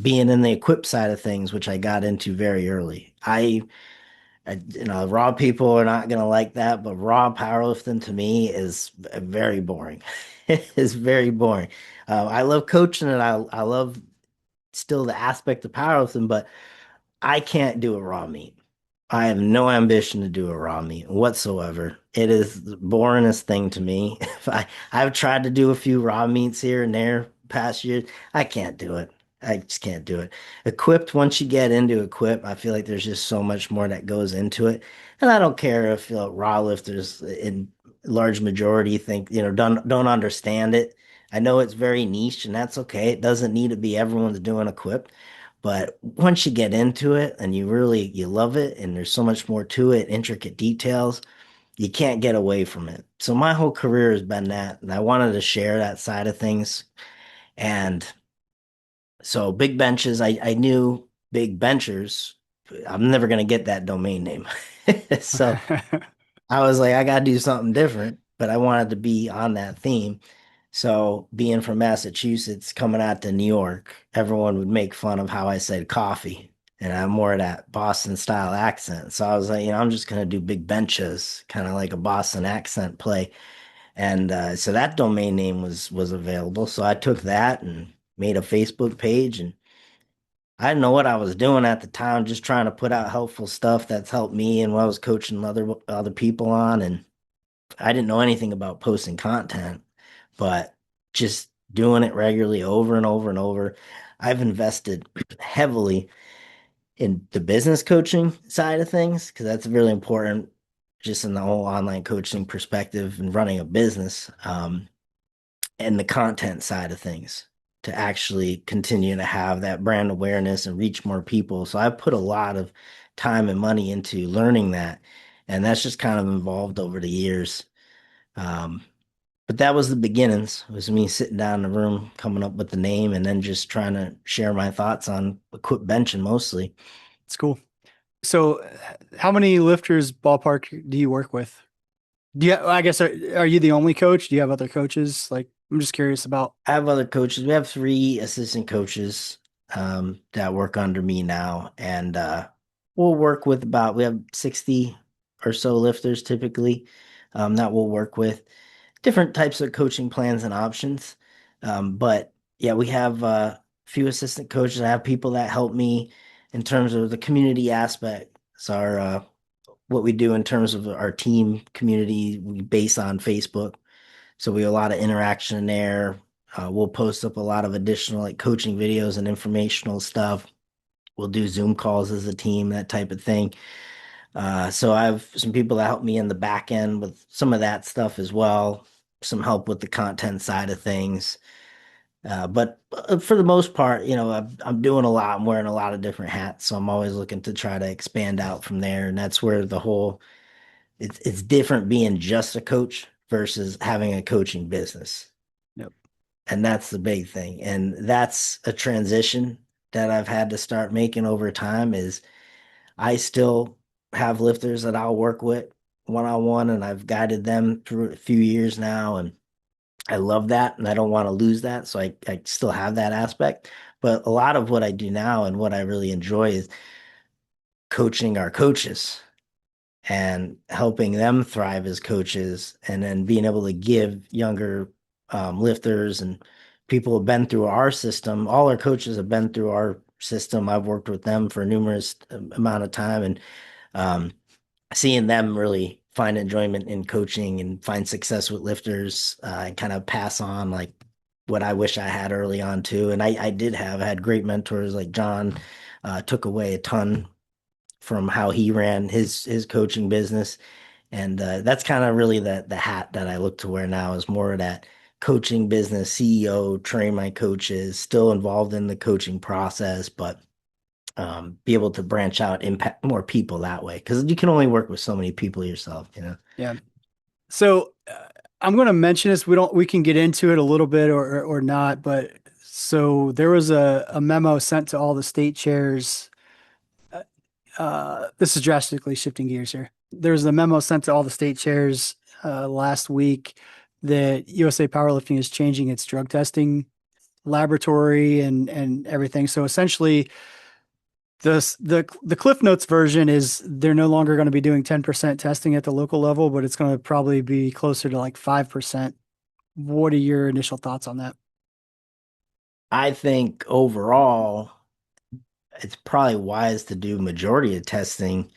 being in the equip side of things, which I got into very early. Raw people are not going to like that, but raw powerlifting to me is very boring. It's very boring. I love coaching and I love still the aspect of powerlifting, but I can't do a raw meet. I have no ambition to do a raw meet whatsoever. It is the boringest thing to me. If I've tried to do a few raw meets here and there past years, I can't do it. I just can't do it. Equipped, once you get into equip, I feel like there's just so much more that goes into it. And I don't care if raw lifters in large majority think, don't understand it. I know it's very niche and that's okay. It doesn't need to be everyone's doing equip. But once you get into it and you love it and there's so much more to it, intricate details, you can't get away from it. So my whole career has been that, and I wanted to share that side of things. And so big benches, I knew big benchers. I'm never gonna get that domain name. So I was like, I gotta do something different, but I wanted to be on that theme. So being from Massachusetts, coming out to New York, everyone would make fun of how I said coffee. And I'm more of that Boston style accent. So I was like, I'm just gonna do big benches, kind of like a Boston accent play. And so that domain name was available. So I took that and made a Facebook page, and I didn't know what I was doing at the time, just trying to put out helpful stuff that's helped me and what I was coaching other people on. And I didn't know anything about posting content, but just doing it regularly over and over and over. I've invested heavily in the business coaching side of things because that's really important just in the whole online coaching perspective and running a business, and the content side of things to actually continue to have that brand awareness and reach more people. So I put a lot of time and money into learning that. And that's just kind of evolved over the years. Um, but that was the beginnings. It was me sitting down in the room, coming up with the name, and then just trying to share my thoughts on equip benching mostly. It's cool. So, how many lifters ballpark do you work with? I guess, are you the only coach? Do you have other coaches? Like, I'm just curious about. I have other coaches. We have three assistant coaches that work under me now, and we'll work with we have 60 or so lifters typically that we'll work with. Different types of coaching plans and options. But yeah, we have a few assistant coaches. I have people that help me in terms of the community aspect. So what we do in terms of our team community, we base on Facebook. So we have a lot of interaction in there. We'll post up a lot of additional like coaching videos and informational stuff. We'll do Zoom calls as a team, that type of thing. So I have some people that help me in the back end with some of that stuff as well, some help with the content side of things. But for the most part, I'm doing a lot. I'm wearing a lot of different hats, so I'm always looking to try to expand out from there. And that's where it's different being just a coach versus having a coaching business. Yep. And that's the big thing. And that's a transition that I've had to start making over time is I still have lifters that I'll work with one on one, and I've guided them through a few years now. And I love that. And I don't want to lose that. So I still have that aspect. But a lot of what I do now and what I really enjoy is coaching our coaches and helping them thrive as coaches, and then being able to give younger lifters and people who have been through our system. All our coaches have been through our system. I've worked with them for a numerous amount of time, and um, seeing them really find enjoyment in coaching and find success with lifters, and kind of pass on like what I wish I had early on too. And I had great mentors like John, took away a ton from how he ran his coaching business. And that's kind of really the hat that I look to wear now is more of that coaching business CEO, train my coaches, still involved in the coaching process, but be able to branch out, impact more people that way. Because you can only work with so many people yourself. Yeah. So, I'm going to mention this. We can get into it a little bit or not, but so there was a memo sent to all the state chairs. This is drastically shifting gears here. There's a memo sent to all the state chairs last week that USA Powerlifting is changing its drug testing laboratory and everything. So essentially, the Cliff Notes version is they're no longer going to be doing 10% testing at the local level, but it's going to probably be closer to like 5%. What are your initial thoughts on that? I think overall, it's probably wise to do majority of testing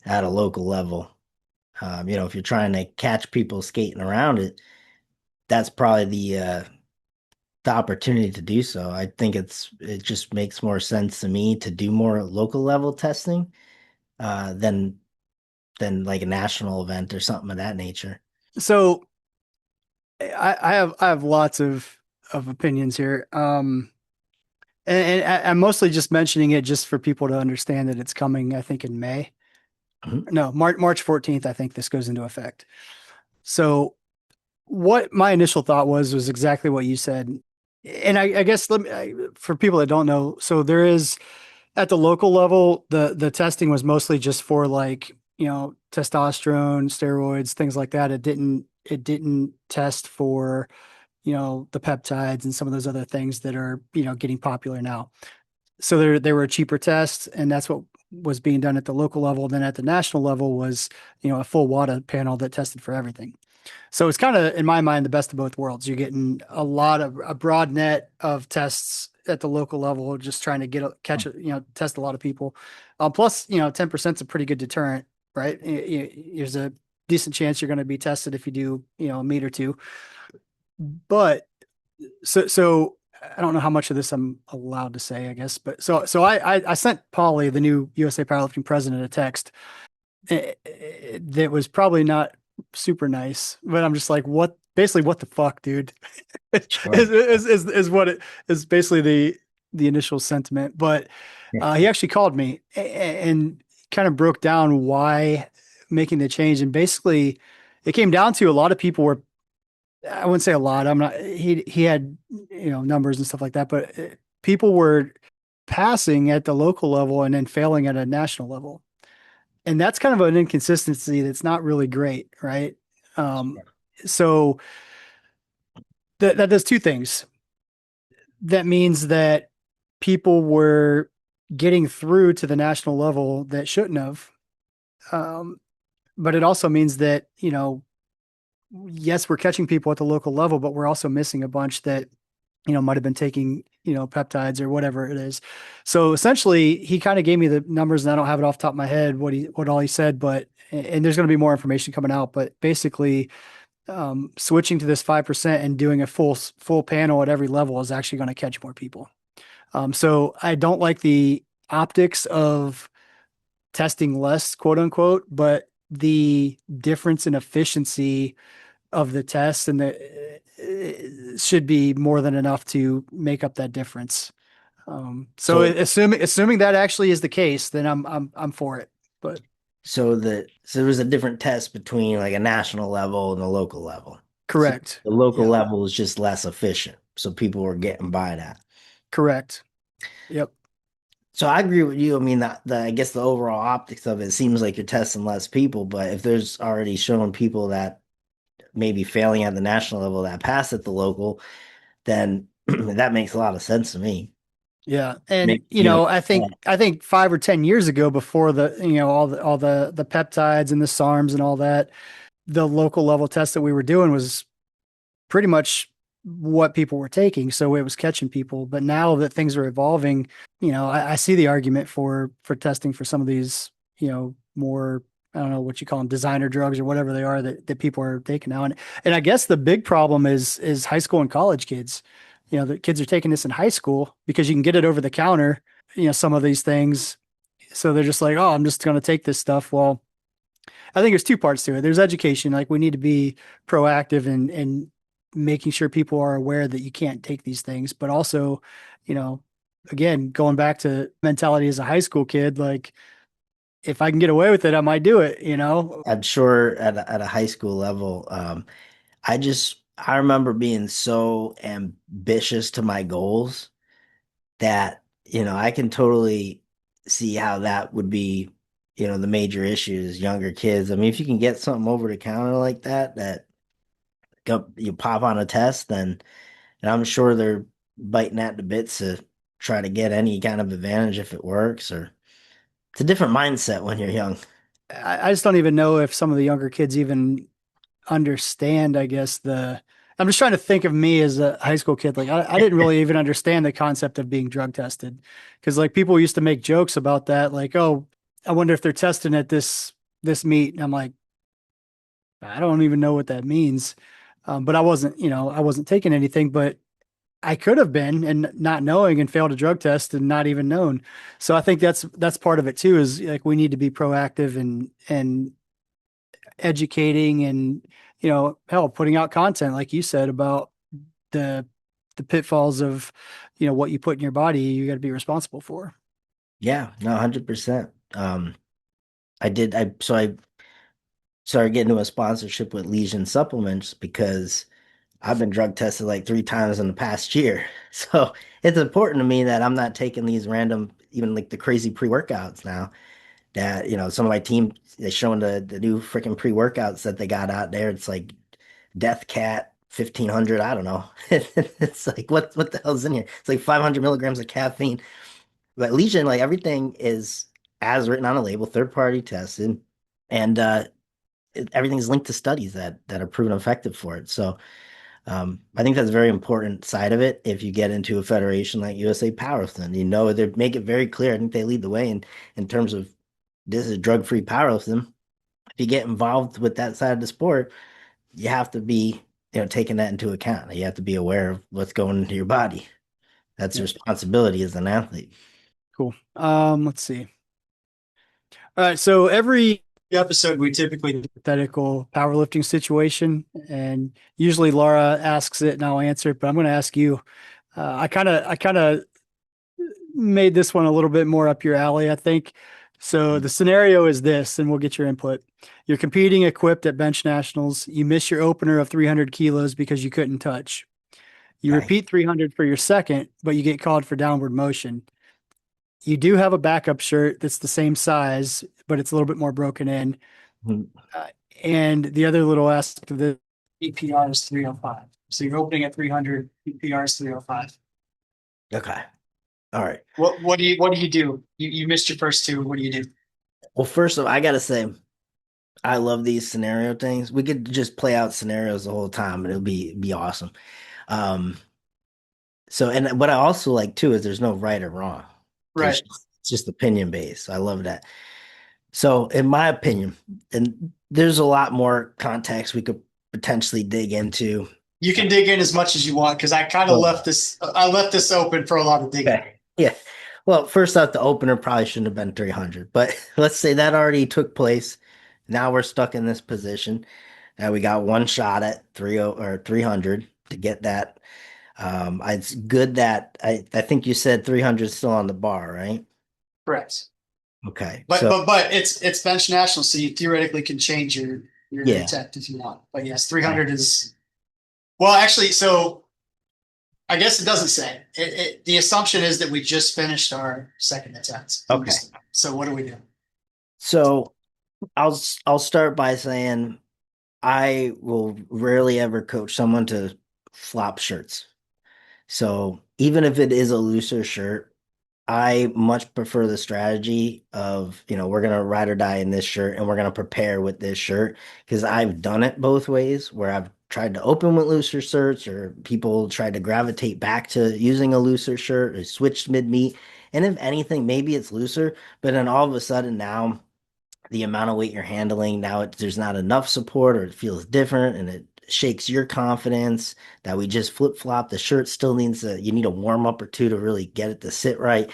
at a local level. If you're trying to catch people skating around it, that's probably the opportunity to do so. I think it just makes more sense to me to do more local level testing than like a national event or something of that nature. So I have lots of opinions here. I'm mostly just mentioning it just for people to understand that it's coming, I think, in May. Mhm. No, March 14th, I think this goes into effect. So what my initial thought was exactly what you said. And I guess for people that don't know, so there is at the local level, the testing was mostly just for like, testosterone, steroids, things like that. It didn't test for, the peptides and some of those other things that are, getting popular now. So they were a cheaper test, and that's what was being done at the local level. Then at the national level was, a full WADA panel that tested for everything. So it's kind of, in my mind, the best of both worlds. You're getting a broad net of tests at the local level, just trying to test a lot of people. Plus, 10% is a pretty good deterrent, right? There's a decent chance you're going to be tested if you do, a meet or two. But so I don't know how much of this I'm allowed to say, I guess. But so I sent Polly, the new USA Powerlifting president, a text that was probably not super nice, but I'm just like, basically, what the fuck, dude? Sure. Is what it is basically the initial sentiment. But he actually called me and kind of broke down why making the change. And basically, it came down to a lot of people were, I wouldn't say a lot. I'm not, he had, numbers and stuff like that, but people were passing at the local level and then failing at a national level. And that's kind of an inconsistency that's not really great, right? Um, so that does two things. That means that people were getting through to the national level that shouldn't have. Um, but it also means that, yes, we're catching people at the local level, but we're also missing a bunch that, might have been taking, peptides or whatever it is. So essentially, he kind of gave me the numbers, and I don't have it off the top of my head what all he said, but and there's going to be more information coming out. But basically, switching to this 5% and doing a full panel at every level is actually going to catch more people. So I don't like the optics of testing less, quote unquote, but the difference in efficiency of the test and the should be more than enough to make up that difference. So So assuming that actually is the case, then I'm for it. But so there was a different test between like a national level and a local level. So correct. the local Yep. level is just less efficient. So people were getting by that. Correct. Yep. So I agree with you. I mean, I guess the overall optics of it seems like you're testing less people, but if there's already shown people that maybe failing at the national level that pass at the local, then that makes a lot of sense to me. Yeah. And Maybe you know, I think 5 or 10 years ago, before the, all the peptides and the SARMs and all that, the local level test that we were doing was pretty much what people were taking. So it was catching people. But now that things are evolving, I see the argument for testing for some of these, more, I don't know what you call them, designer drugs or whatever they are that people are taking now. And I guess the big problem is high school and college kids. The kids are taking this in high school because you can get it over the counter, some of these things. So they're just like, oh, I'm just going to take this stuff. Well, I think there's two parts to it. There's education, like we need to be proactive and making sure people are aware that you can't take these things, but also, you know, again, going back to mentality as a high school kid, like if I can get away with it, I might do it. I'm sure at a high school level, I remember being so ambitious to my goals that, I can totally see how that would be, the major issues, younger kids. I mean, if you can get something over the counter like that you pop on a test, then and I'm sure they're biting at the bits to try to get any kind of advantage if it works, or it's a different mindset when you're young. I just don't even know if some of the younger kids even understand, I guess, I'm just trying to think of me as a high school kid. Like I didn't really even understand the concept of being drug tested. Cause like people used to make jokes about that, like, oh, I wonder if they're testing at this meet. And I'm like, I don't even know what that means. But I wasn't taking anything, but I could have been and not knowing and failed a drug test and not even known. So I think that's part of it too, is like we need to be proactive and educating and hell putting out content like you said about the the pitfalls of what you put in your body you got to be responsible for. Yeah, no, 100%. I started getting into a sponsorship with Legion Supplements because I've been drug tested like 3 times in the past year. So it's important to me that I'm not taking these random, even like the crazy pre-workouts now. That, some of my team, they're showing the new freaking pre-workouts that they got out there. It's like Death Cat 1500. I don't know. It's like, what the hell's in here? It's like 500 milligrams of caffeine. But Legion, like everything is as written on a label, third party tested, and everything's linked to studies that are proven effective for it. So I think that's a very important side of it. If you get into a federation like USA Powerlifting, they make it very clear. I think they lead the way in terms of this is drug-free powerlifting. If you get involved with that side of the sport, you have to be, taking that into account. You have to be aware of what's going into your body. That's your Yeah, responsibility as an athlete. cool. Let's see. All right, so every episode we typically do a hypothetical powerlifting situation, and usually Laura asks it and I'll answer it, but I'm going to ask you. I kind of made this one a little bit more up your alley, I think. So the scenario is this, and we'll get your input. You're competing equipped at bench nationals. You miss your opener of 300 kilos because you couldn't touch. You Okay. repeat 300 for your second, but you get called for downward motion. You do have a backup shirt that's the same size, but it's a little bit more broken in. Mhm. Uh, and the other little aspect of the EPR is 305. So you're opening at 300, EPR is 305. Okay. All right. What do you do? You missed your first two. What do you do? Well, first of all, I gotta say, I love these scenario things. We could just play out scenarios the whole time, and it'll be awesome. Um, and what I also like too is there's no right or wrong. There's Right. it's just opinion based. I love that. So, in my opinion, and there's a lot more context we could potentially dig into. You can dig in as much as you want because I kind of Well, I left this open for a lot of digging. okay. Yeah. Well, first off, the opener probably shouldn't have been 300, but let's say that already took place. Now we're stuck in this position. Now we got one shot at 30 or 300 to get that. It's good that I think you said 300 is still on the bar, right? Correct. Okay. But So, but but it's bench national, so you theoretically can change your yeah. intent if you want. But yes, 300 is well, actually, so I guess it doesn't say. The assumption is that we just finished our second attempt. Okay. So what do we do? So I'll start by saying I will rarely ever coach someone to flop shirts. So even if it is a looser shirt, I much prefer the strategy of, we're gonna ride or die in this shirt and we're gonna prepare with this shirt because I've done it both ways where I've tried to open with looser shirts or people tried to gravitate back to using a looser shirt or switched mid-meet. And if anything, maybe it's looser, but then all of a sudden now the amount of weight you're handling now there's not enough support or it feels different and it shakes your confidence that we just flip-flop the shirt still needs you need a warm up or two to really get it to sit right.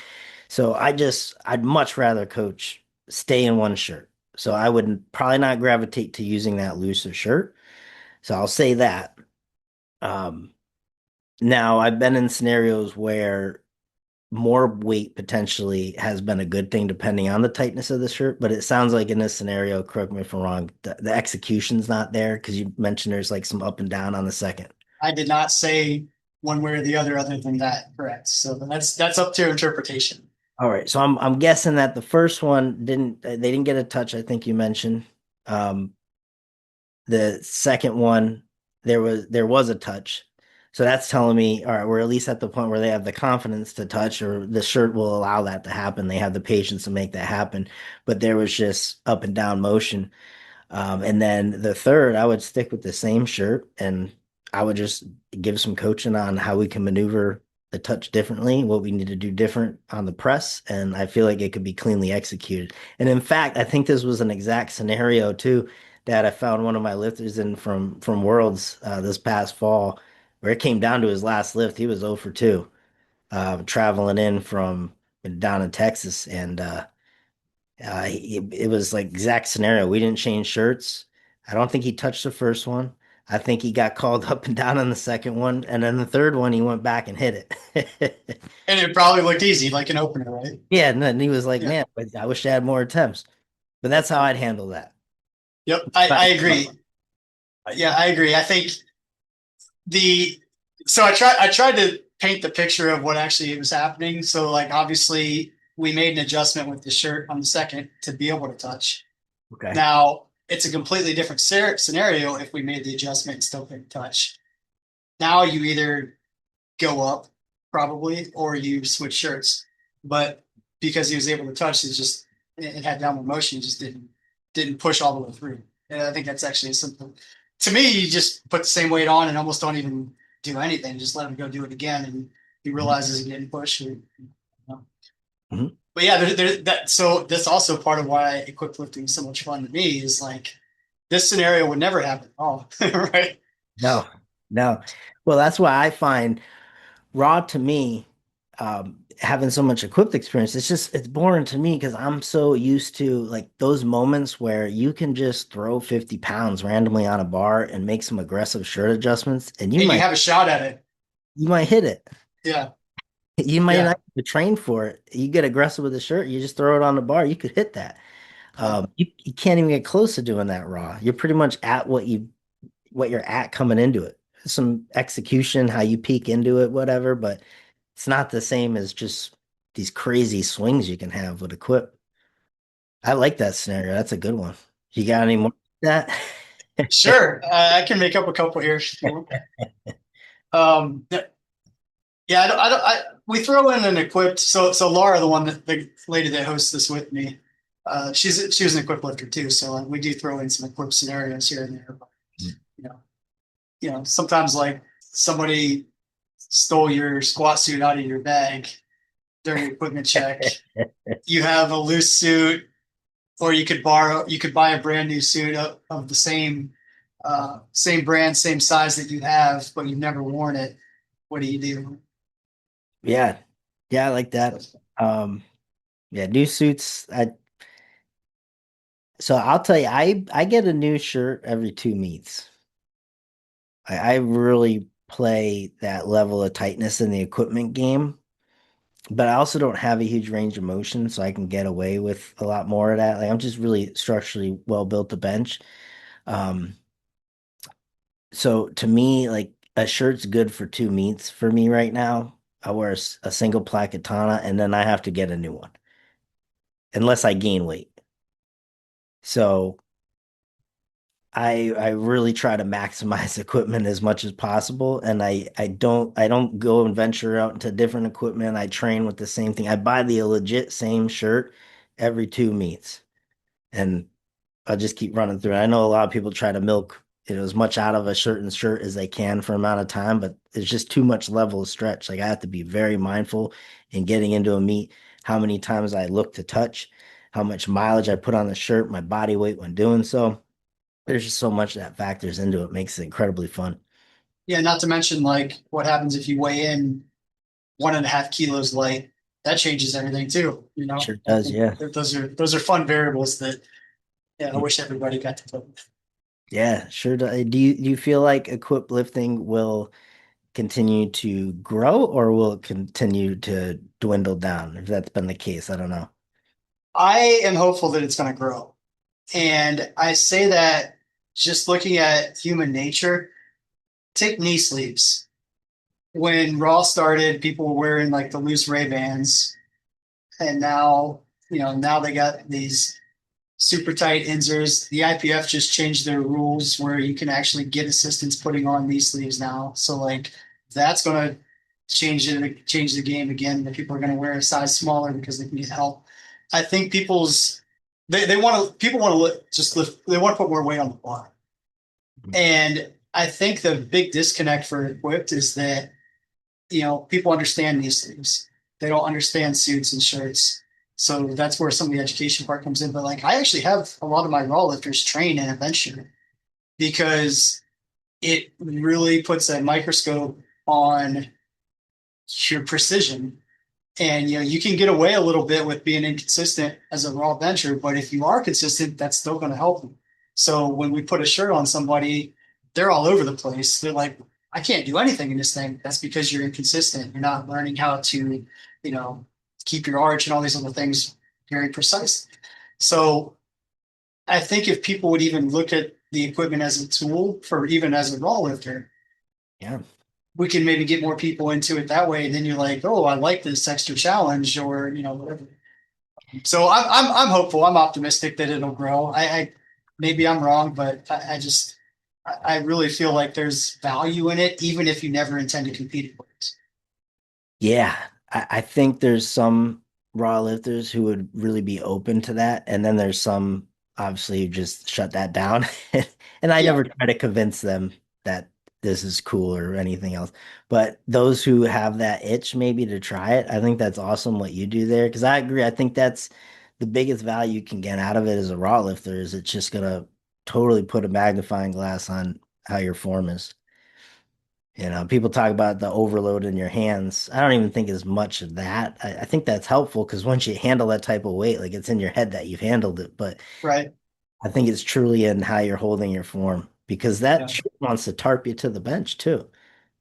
So I'd much rather coach stay in one shirt. So I would probably not gravitate to using that looser shirt. So I'll say that. um Now I've been in scenarios where more weight potentially has been a good thing depending on the tightness of the shirt. But it sounds like in this scenario, correct me if I'm wrong, the execution's not there because you mentioned there's like some up and down on the second. I did not say one way or the other than that. Correct. So that's up to interpretation. All right, so I'm guessing that the first one they didn't get a touch. I think you mentioned the second one there was a touch. So that's telling me, all right, we're at least at the point where they have the confidence to touch, or the shirt will allow that to happen. They have the patience to make that happen. But there was just up and down motion. And then the third, I would stick with the same shirt and I would just give some coaching on how we can maneuver the touch differently, what we need to do different on the press. And I feel like it could be cleanly executed. And in fact, I think this was an exact scenario too that I found one of my lifters in from Worlds this past fall, where it came down to his last lift. He was 0 for 2, traveling in from down in Texas. And it was like exact scenario. We didn't change shirts. I don't think he touched the first one. I think he got called up and down on the second one, and then the third one he went back and hit it. And it probably looked easy, like an opener, right? Yeah, and then he was like, Yeah. "Man, but I wish I had more attempts." But that's how I'd handle that. Yep. But I agree. Yeah, I agree. I think the so I tried to paint the picture of what actually was happening. So like obviously we made an adjustment with the shirt on the second to be able to touch. okay, Now it's a completely different scenario if we made the adjustment and still couldn't touch. Now you either go up probably or you switch shirts. But because he was able to touch, it had downward motion, it just didn't push all the way through. And I think that's actually simple. To me, you just put the same weight on and almost don't even do anything. Just let him go do it again, and he mhm, realizes he didn't push. mhm. But yeah, that so that's also part of why equip lifting is so much fun to me. Is like this scenario would never happen at all, right? No, no. Well, that's why I find raw to me, having so much equipped experience, it's boring to me because I'm so used to like those moments where you can just throw 50 pounds randomly on a bar and make some aggressive shirt adjustments, and And you have a shot at it. you might hit it. Yeah, You might yeah, not have to train for it. You get aggressive with the shirt, you just throw it on the bar, you could hit that. yeah. You can't even get close to doing that raw. You're pretty much at what you're at coming into it. Some execution, how you peek into it, whatever, but it's not the same as just these crazy swings you can have with a quip. I like that scenario. That's a good one. You got any more like that? Sure. I can make up a couple here if you want. Yeah, we throw in an equipped. So Laura, the lady that hosts this with me, she was an equipped lifter too. So we do throw in some equipped scenarios here and there. But, you know, sometimes like somebody stole your squat suit out of your bag during equipment check. You have a loose suit, or you could buy a brand new suit of the same brand, same size that you have, but you've never worn it. What do you do? Yeah. Yeah, I like that. Um, yeah, new suits. So I'll tell you, I get a new shirt every 2 meets. I really play that level of tightness in the equipment game, but I also don't have a huge range of motion, so I can get away with a lot more of that. Like I'm just really structurally well built to bench. Um, so to me, like a shirt's good for 2 meets for me right now. I wear a single ply katana and then I have to get a new one unless I gain weight. So I really try to maximize equipment as much as possible, and I don't go and venture out into different equipment. I train with the same thing. I buy the legit same shirt every 2 meets, and I just keep running through it. I know a lot of people try to milk as much out of a certain shirt as they can for amount of time, but it's just too much level of stretch. Like I have to be very mindful in getting into a meet, how many times I look to touch, how much mileage I put on the shirt, my body weight when doing so. There's just so much that factors into it, makes it incredibly fun. Yeah, not to mention like what happens if you weigh in 1.5 kilos light. That changes everything too. Sure I does, think yeah. those are fun variables that yeah, I wish everybody got to play with. Yeah, sure does. Do you feel like equip lifting will continue to grow or will it continue to dwindle down? If that's been the case, I don't know. I am hopeful that it's going to grow, and I say that just looking at human nature. Take knee sleeves. When Raw started, people were wearing like the loose Ray-Bans, and now they got these super tight inserts. The IPF just changed their rules where you can actually get assistance putting on knee sleeves now. So like that's going to change the game again. That people are going to wear a size smaller because they can get help. I think they want to people want to just lift. They want to put more weight on the bar, and I think the big disconnect for equipped is that people understand these things. They don't understand suits and shirts. So that's where some of the education part comes in. But like I actually have a lot of my raw lifters train in a bench shirt because it really puts a microscope on your precision. And you can get away a little bit with being inconsistent as a raw bencher, but if you are consistent, that's still going to help them. So when we put a shirt on somebody, they're all over the place. They're like, I can't do anything in this thing. That's because you're inconsistent. You're not learning how to, keep your arch and all these other things very precise. So I think if people would even look at the equipment as a tool for even as a raw lifter, Yeah. we can maybe get more people into it that way. And then you're like, oh, I like this extra challenge, or whatever. So I'm hopeful. I'm optimistic that it'll grow. I maybe I'm wrong, but I really feel like there's value in it, even if you never intend to compete in it. Yeah, I think there's some raw lifters who would really be open to that, and then there's some obviously who just shut that down. And I Yeah, never try to convince them that this is cool or anything else. But those who have that itch maybe to try it, I think that's awesome what you do there. Because I agree, I think that's the biggest value you can get out of it as a raw lifter is it's just gonna totally put a magnifying glass on how your form is. People talk about the overload in your hands. I don't even think as much of that. I think that's helpful because once you handle that type of weight, like it's in your head that you've handled it. But right. I think it's truly in how you're holding your form because that Yeah. shit wants to tarp you to the bench too.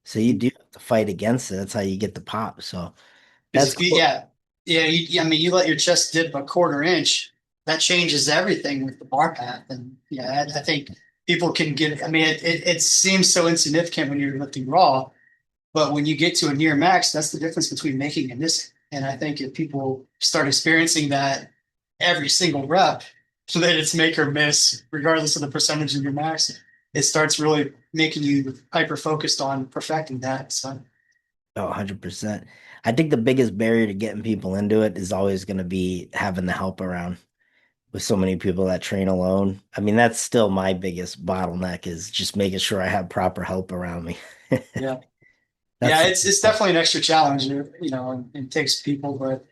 So you do have to fight against it. That's how you get the pop. So Because that's if you, cool. yeah, I mean, you let your chest dip a quarter inch, that changes everything with the bar path. And yeah, I think people can get. I mean, it seems so insignificant when you're lifting raw, but when you get to a near max, that's the difference between making and missing. And I think if people start experiencing that every single rep, so that it's make or miss, regardless of the percentage of your max, it starts really making you hyper focused on perfecting that. So Oh, 100%. I think the biggest barrier to getting people into it is always going to be having the help around. With so many people that train alone. I mean, that's still my biggest bottleneck is just making sure I have proper help around me. yeah. Yeah, That's it's definitely an extra challenge, and takes people. But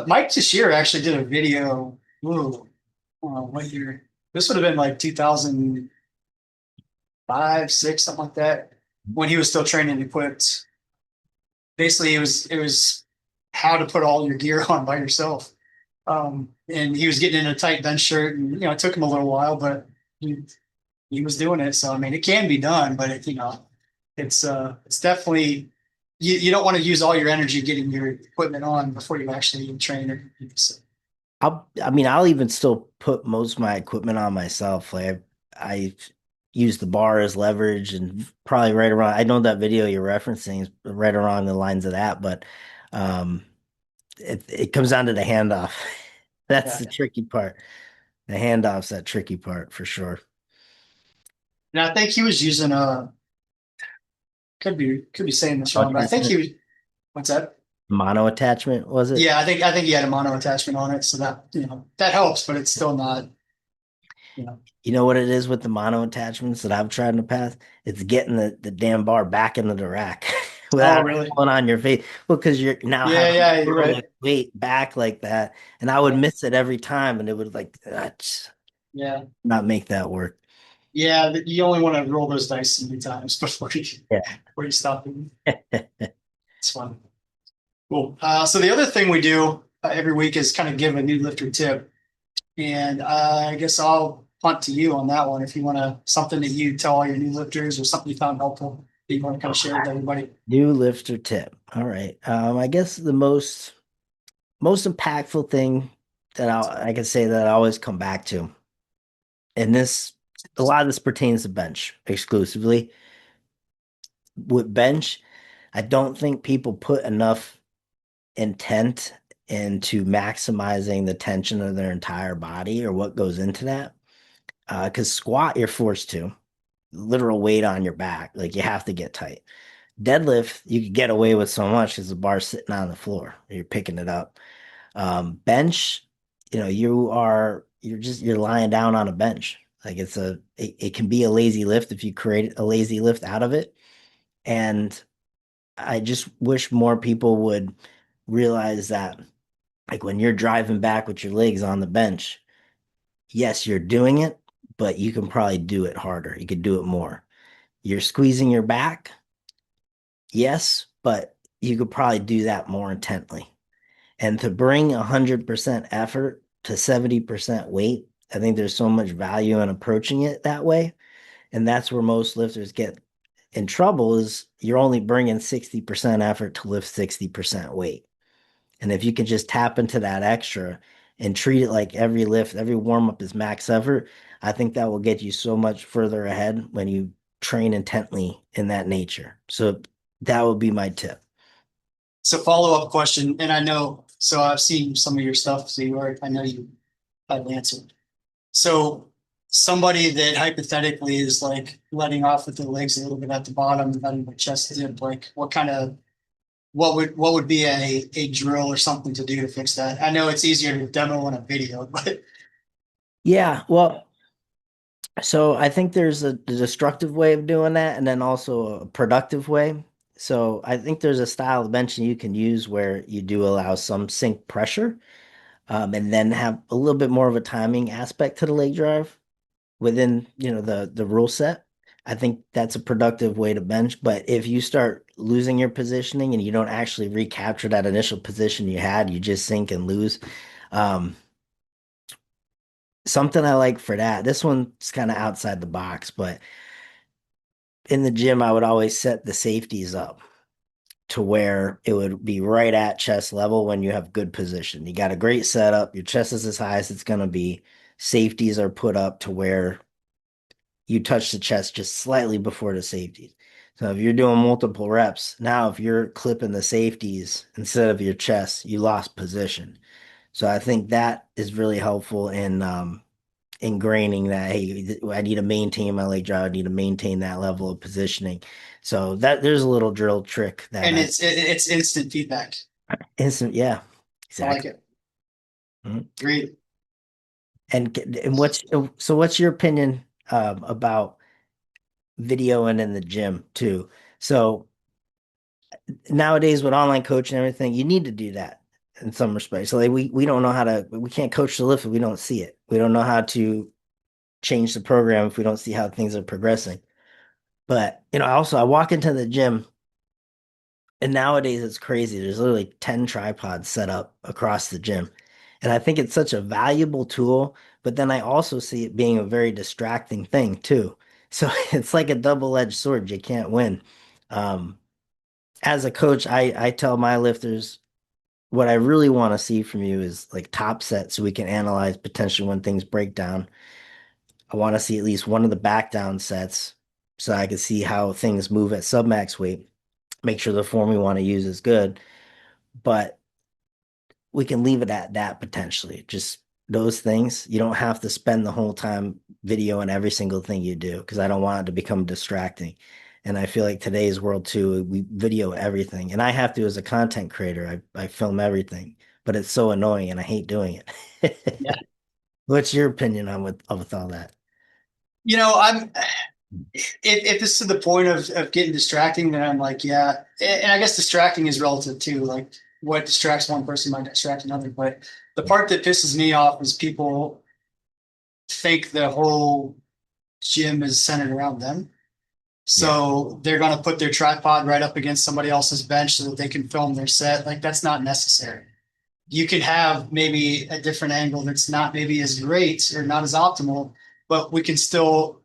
Mike Teixeira actually did a video. Ooh, what year? This would have been like 2005, six, something like that, when he was still training equipped. Basically, it was how to put all your gear on by yourself. And he was getting in a tight bench shirt, and it took him a little while, but he was doing it. So I mean, it can be done, but it's definitely you don't want to use all your energy getting your equipment on before you actually train it. So, I'll even still put most of my equipment on myself. Like I use the bar as leverage and probably right around, I know that video you're referencing is right around the lines of that, but um, it comes down to the handoff. That's yeah, the tricky part. The handoff's that tricky part for sure. and I think he was using a could be saying this wrong, but I think he was. What's that? Mono attachment, was it? Yeah, I think he had a mono attachment on it, so that that helps, but it's still not. You know. You know what it is with the mono attachments that I've tried in the past? It's getting the damn bar back into the rack Oh, without it really? falling on your face. Well, because you're now Yeah, having to yeah, you're throw right. that weight back like that. And I would Yeah, miss it every time and it would like yeah, not make that work. yeah. You only want to roll those dice so many times Yeah. before you stop it. It's fun. Cool. So the other thing we do every week is kind of give a new lifter tip, and I guess I'll punt to you on that one if you want to something that you tell all your new lifters or something you found helpful that you want to kind of share with everybody. New lifter tip. All right. I guess the most impactful thing that I can say that I always come back to, and this a lot of this pertains to bench exclusively. With bench, I don't think people put enough intent into maximizing the tension of their entire body or what goes into that. Because squat, you're forced to literal weight on your back, like you have to get tight. Deadlift, you could get away with so much because the bar's sitting on the floor. You're picking it up. Bench, you're lying down on a bench. Like it can be a lazy lift if you create a lazy lift out of it. And I just wish more people would realize that, like when you're driving back with your legs on the bench, yes, you're doing it, but you can probably do it harder. You could do it more. You're squeezing your back, yes, but you could probably do that more intently. And to bring 100% effort to 70% weight, I think there's so much value in approaching it that way. And that's where most lifters get in trouble is you're only bringing 60% effort to lift 60% weight. And if you can just tap into that extra and treat it like every lift, every warm up is max effort, I think that will get you so much further ahead when you train intently in that nature. So that would be my tip. So follow-up question, and I know, so I've seen some of your stuff, so I know you have answered. So somebody that hypothetically is like letting off with their legs a little bit at the bottom, letting the chest dip, like what would be a drill or something to do to fix that? I know it's easier to demo in a video, but Yeah, well, so I think there's a destructive way of doing that and then also a productive way. So I think there's a style of benching you can use where you do allow some sink pressure, and then have a little bit more of a timing aspect to the leg drive within, the rule set. I think that's a productive way to bench. But if you start losing your positioning and you don't actually recapture that initial position you had, you just sink and lose. Um, Something I like for that. This one's kind of outside the box, but in the gym, I would always set the safeties up to where it would be right at chest level when you have good position. You got a great setup, your chest is as high as it's going to be. Safeties are put up to where you touch the chest just slightly before the safeties. So if you're doing multiple reps, now if you're clipping the safeties instead of your chest, you lost position. So I think that is really helpful in ingraining that, hey, I need to maintain my leg drive, I need to maintain that level of positioning. So that there's a little drill trick that and I it's instant feedback. instant, yeah, I like exactly. it. Mhm. Great. And what's your opinion about video and in the gym too? So nowadays with online coaching and everything, you need to do that in some respects. So like we don't know how to we can't coach the lift if we don't see it. We don't know how to change the program if we don't see how things are progressing. But I walk into the gym and nowadays it's crazy. There's literally 10 tripods set up across the gym. And I think it's such a valuable tool, but then I also see it being a very distracting thing too. So it's like a double-edged sword. You can't win. Um, as a coach, I tell my lifters what I really want to see from you is like top sets so we can analyze potentially when things break down. I want to see at least one of the back down sets so I can see how things move at submax weight, make sure the form we want to use is good. But we can leave it at that potentially. Just those things. You don't have to spend the whole time videoing every single thing you do because I don't want it to become distracting. And I feel like today's world too, we video everything. And I have to as a content creator, I film everything, but it's so annoying and I hate doing Yeah. it. What's your opinion on with all that? I'm if this is to the point of getting distracting, then I'm like, yeah. And I guess distracting is relative too. Like what distracts one person might distract another. But the part that pisses me off is people think the whole gym is centered around them. Yeah. So they're going to put their tripod right up against somebody else's bench so that they can film their set. Like that's not necessary. You can have maybe a different angle that's not maybe as great or not as optimal, but we can still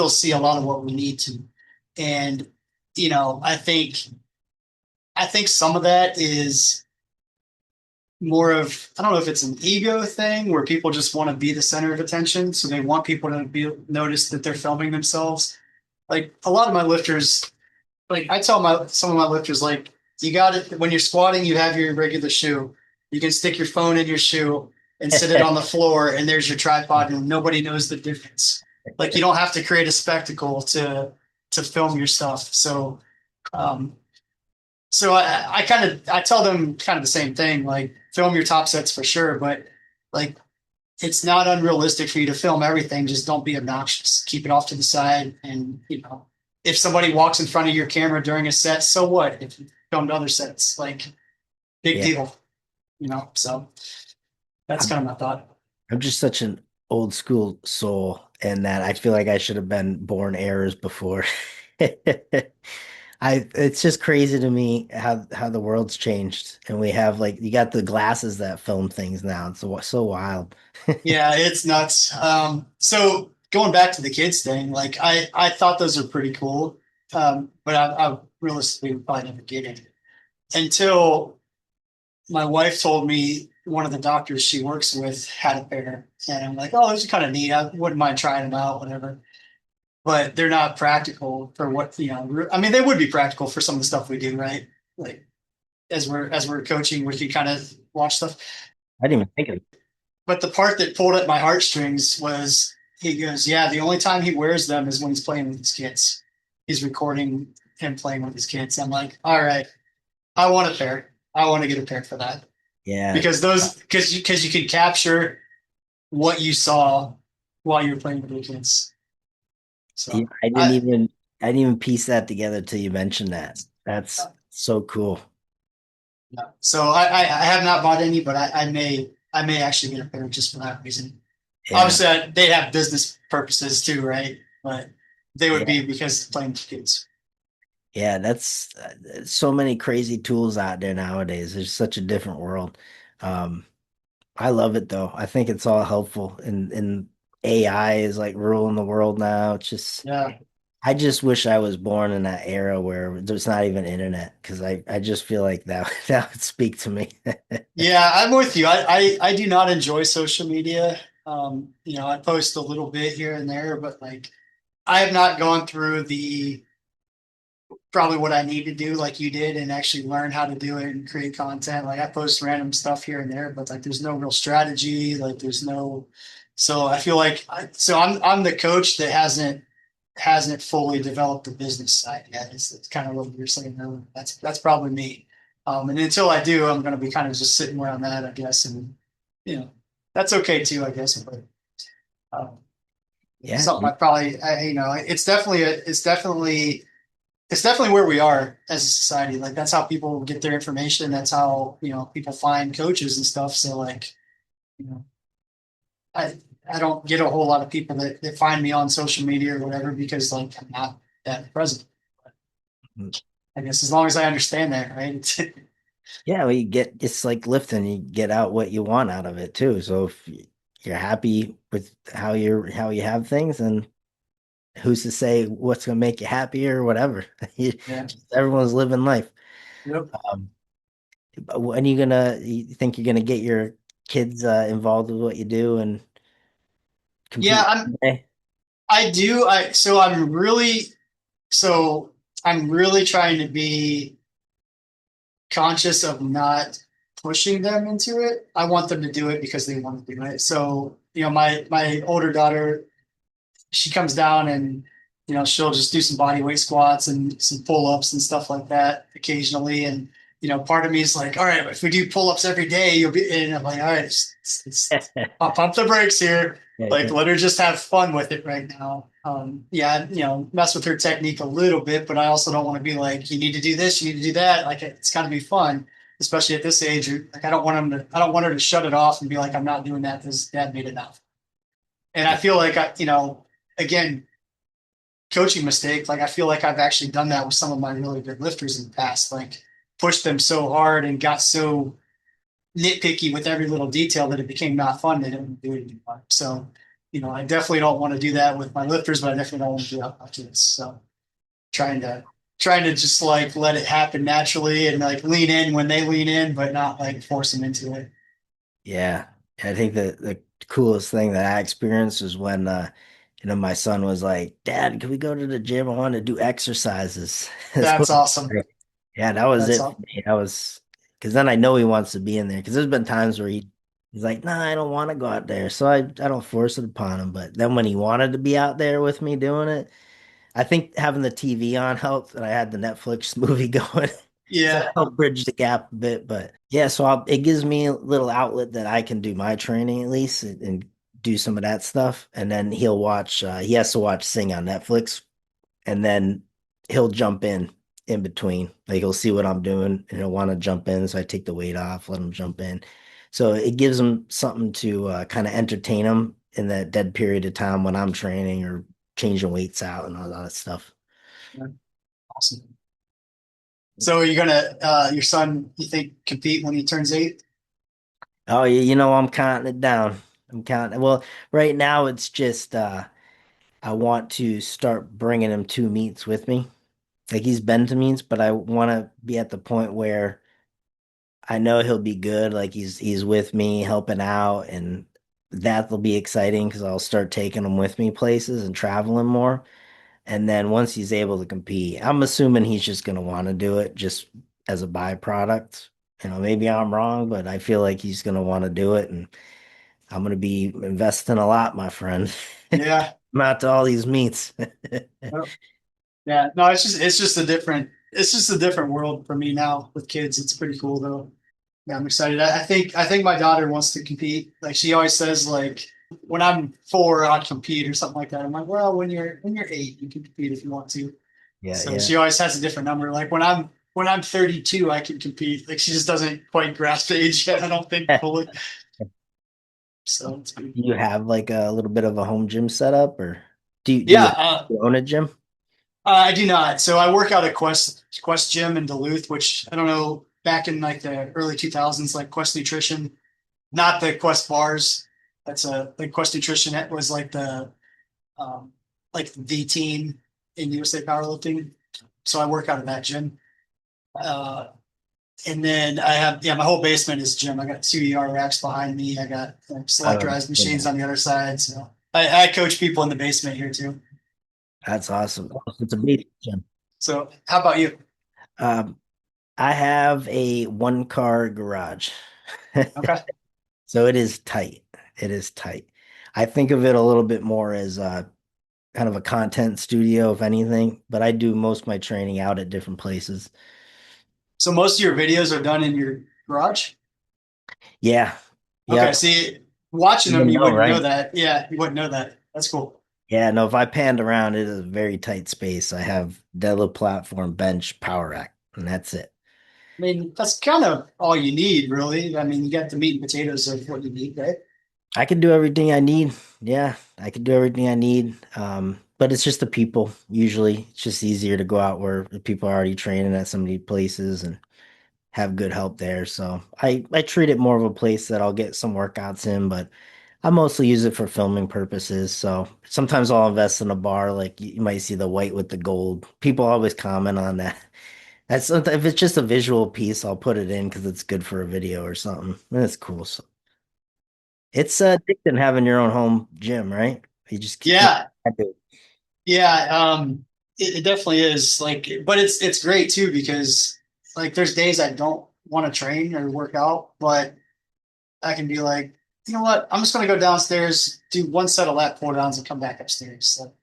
see a lot of what we need to. And I think some of that is more of, I don't know if it's an ego thing where people just want to be the center of attention, so they want people to be notice that they're filming themselves. Like a lot of my lifters, like I tell my some of my lifters, like you got it when you're squatting, you have your regular shoe. You can stick your phone in your shoe and sit it on the floor, and there's your tripod, and nobody knows the difference. Like you don't have to create a spectacle to film your stuff. So Um, so I tell them kind of the same thing, like film your top sets for sure, but like it's not unrealistic for you to film everything. Just don't be obnoxious. Keep it off to the side. And, if somebody walks in front of your camera during a set, so what? If you filmed other sets, like big Yeah. deal, So that's I'm, kind of my thought. I'm just such an old school soul and that I feel like I should have been born errors before. It's just crazy to me how the world's changed and we have like you got the glasses that film things now. It's so wild. Yeah, it's nuts. So going back to the kids thing, like I thought those are pretty cool. But I realistically would probably never get it until my wife told me one of the doctors she works with had a pair, and I'm like, oh, those are kind of neat. I wouldn't mind trying them out, whatever. But they're not practical for I mean, they would be practical for some of the stuff we do, right? Like as we're coaching, we can kind of watch stuff. I didn't even think of it. But the part that pulled at my heartstrings was he goes, yeah, the only time he wears them is when he's playing with his kids. He's recording him playing with his kids. I'm like, all right, I want a pair. I want to get a pair for that Yeah. because you can capture what you saw while you were playing with your kids. Yeah, So I I didn't even piece that together till you mentioned that. That's so cool. yeah. So I have not bought any, but I may actually get a pair just for that reason. Yeah. Obviously, they have business purposes too, right? But they would Yeah. be because playing with kids. Yeah, that's so many crazy tools out there nowadays. There's such a different world. Um, I love it though. I think it's all helpful and AI is like ruling the world now. It's just Yeah, I just wish I was born in that era where there's not even internet because I just feel like that that would speak to me. yeah, I'm with you. I do not enjoy social media. I post a little bit here and there, but like I have not gone through the probably what I need to do like you did and actually learn how to do it and create content. Like I post random stuff here and there, but like there's no real strategy. Like there's no, so I feel like I'm the coach that hasn't fully developed the business side yet. It's kind of what you're saying earlier. That's probably me. And until I do, I'm going to be kind of just sitting where I'm at, I guess, and you know that's okay too, I guess. But um, Yeah, something I probably, it's definitely where we are as a society. Like that's how people get their information. That's how people find coaches and stuff. So like you know, I I don't get a whole lot of people that find me on social media or whatever because like I'm not that present. I guess as long as I understand that, right? yeah, well, you get it's like lifting, you get out what you want out of it too. So if you're happy with how you have things, then who's to say what's gonna make you happier or whatever? Yeah. Everyone's living life. Yep. Um, but when you think you're gonna get your kids involved with what you do and Yeah, compete I'm someday? I do. I'm really trying to be conscious of not pushing them into it. I want them to do it because they want to do it. So, my older daughter, she comes down and she'll just do some body weight squats and some pull-ups and stuff like that occasionally. And part of me is like, all right, if we do pull-ups every day, you'll be. And I'm like, all right, pump the brakes here. Yeah, Like, let her just have fun with it right now. Yeah, mess with her technique a little bit, but I also don't want to be like, you need to do this, you need to do that. Like, it's got to be fun, especially at this age. Like, I don't want her to shut it off and be like, I'm not doing that because Dad made it enough. And I yeah, feel like again, coaching mistake. Like I feel like I've actually done that with some of my really good lifters in the past. Like pushed them so hard and got so nitpicky with every little detail that it became not fun. They didn't do it anymore. So, I definitely don't want to do that with my lifters, but I definitely don't want to do that with my kids. So trying to trying to just like let it happen naturally and like lean in when they lean in, but not like force them into it. yeah. I think the coolest thing that I experienced was when my son was like, "Dad, can we go to the gym? I want to do exercises." That's That's what- awesome. yeah, that was That's it for awesome. me. That was because then I know he wants to be in there. Because there's been times where he's like, "Nah, I don't want to go out there," so I don't force it upon him. But then when he wanted to be out there with me doing it, I think having the TV on helped, and I had the Netflix movie going. So that Yeah. helped bridge the gap a bit. But yeah, so it gives me a little outlet that I can do my training at least and do some of that stuff. And then he has to watch Sing on Netflix, and then he'll jump in between. Like he'll see what I'm doing and he'll want to jump in. So I take the weight off, let him jump in. So it gives him something to kind of entertain him in that dead period of time when I'm training or changing weights out and all that stuff. Yeah. Awesome. So are you gonna your son, you think, compete when he turns 8? Oh, yeah, you know, I'm counting it down. I'm counting. Well, right now it's just I want to start bringing him to meets with me. Like he's been to meets, but I want to be at the point where I know he'll be good. Like he's with me helping out, and that'll be exciting because I'll start taking him with me places and traveling more. And then once he's able to compete, I'm assuming he's just gonna want to do it just as a byproduct. You know, maybe I'm wrong, but I feel like he's gonna want to do it, and I'm gonna be investing a lot, my friend. Yeah. I'm out to all these meets. Oh, yeah. No, it's just a different world for me now with kids. It's pretty cool though. Yeah, I'm excited. I think my daughter wants to compete. Like she always says, like when I'm 4, I'll compete or something like that. I'm like, well, when you're 8, you can compete if you want to. Yeah, So yeah. she always has a different number. Like when I'm 32, I can compete. Like she just doesn't quite grasp the age yet. I don't think fully. So it's good. Do you have like a little bit of a home gym setup, or do Yeah, you own a gym? I do not. So I work out at Quest Gym in Duluth, which I don't know, back in like the early 2000s, like Quest Nutrition, not the Quest bars. That's a like Quest Nutrition was um, like the team in USA Powerlifting. So I work out of that gym. Uh, and then I have, yeah, my whole basement is gym. I got 2 ER racks behind me. I got like select Oh, rise machines yeah. on the other side. So I coach people in the basement here too. That's awesome. It's a big gym. So how about you? Um, I have a one car garage. Okay. So it is tight. It is tight. I think of it a little bit more as kind of a content studio, if anything, but I do most of my training out at different places. So most of your videos are done in your garage? Yeah. Okay. Yep. See, watching You them, didn't you know, wouldn't know right? that. Yeah, you wouldn't know that. That's cool. Yeah, no, if I panned around, it is a very tight space. I have deadlift platform, bench, power rack, and that's it. I mean, that's kind of all you need, really. I mean, you got the meat and potatoes of what you need, right? I can do everything I need. Yeah, I can do everything I need. But it's just the people. Usually, it's just easier to go out where the people are already training at some of these places and have good help there. So I treat it more of a place that I'll get some workouts in, but I mostly use it for filming purposes. So sometimes I'll invest in a bar, like you might see the white with the gold. People always comment on that. That's if it's just a visual piece, I'll put it in because it's good for a video or something. And it's cool. So it's addicting having your own home gym, right? You just can't. Yeah, yeah. It definitely is. Like, but it's great too because like there's days I don't want to train or work out, but I can be like, you know what? I'm just gonna go downstairs, do one set of lat pull downs, and come back upstairs. So,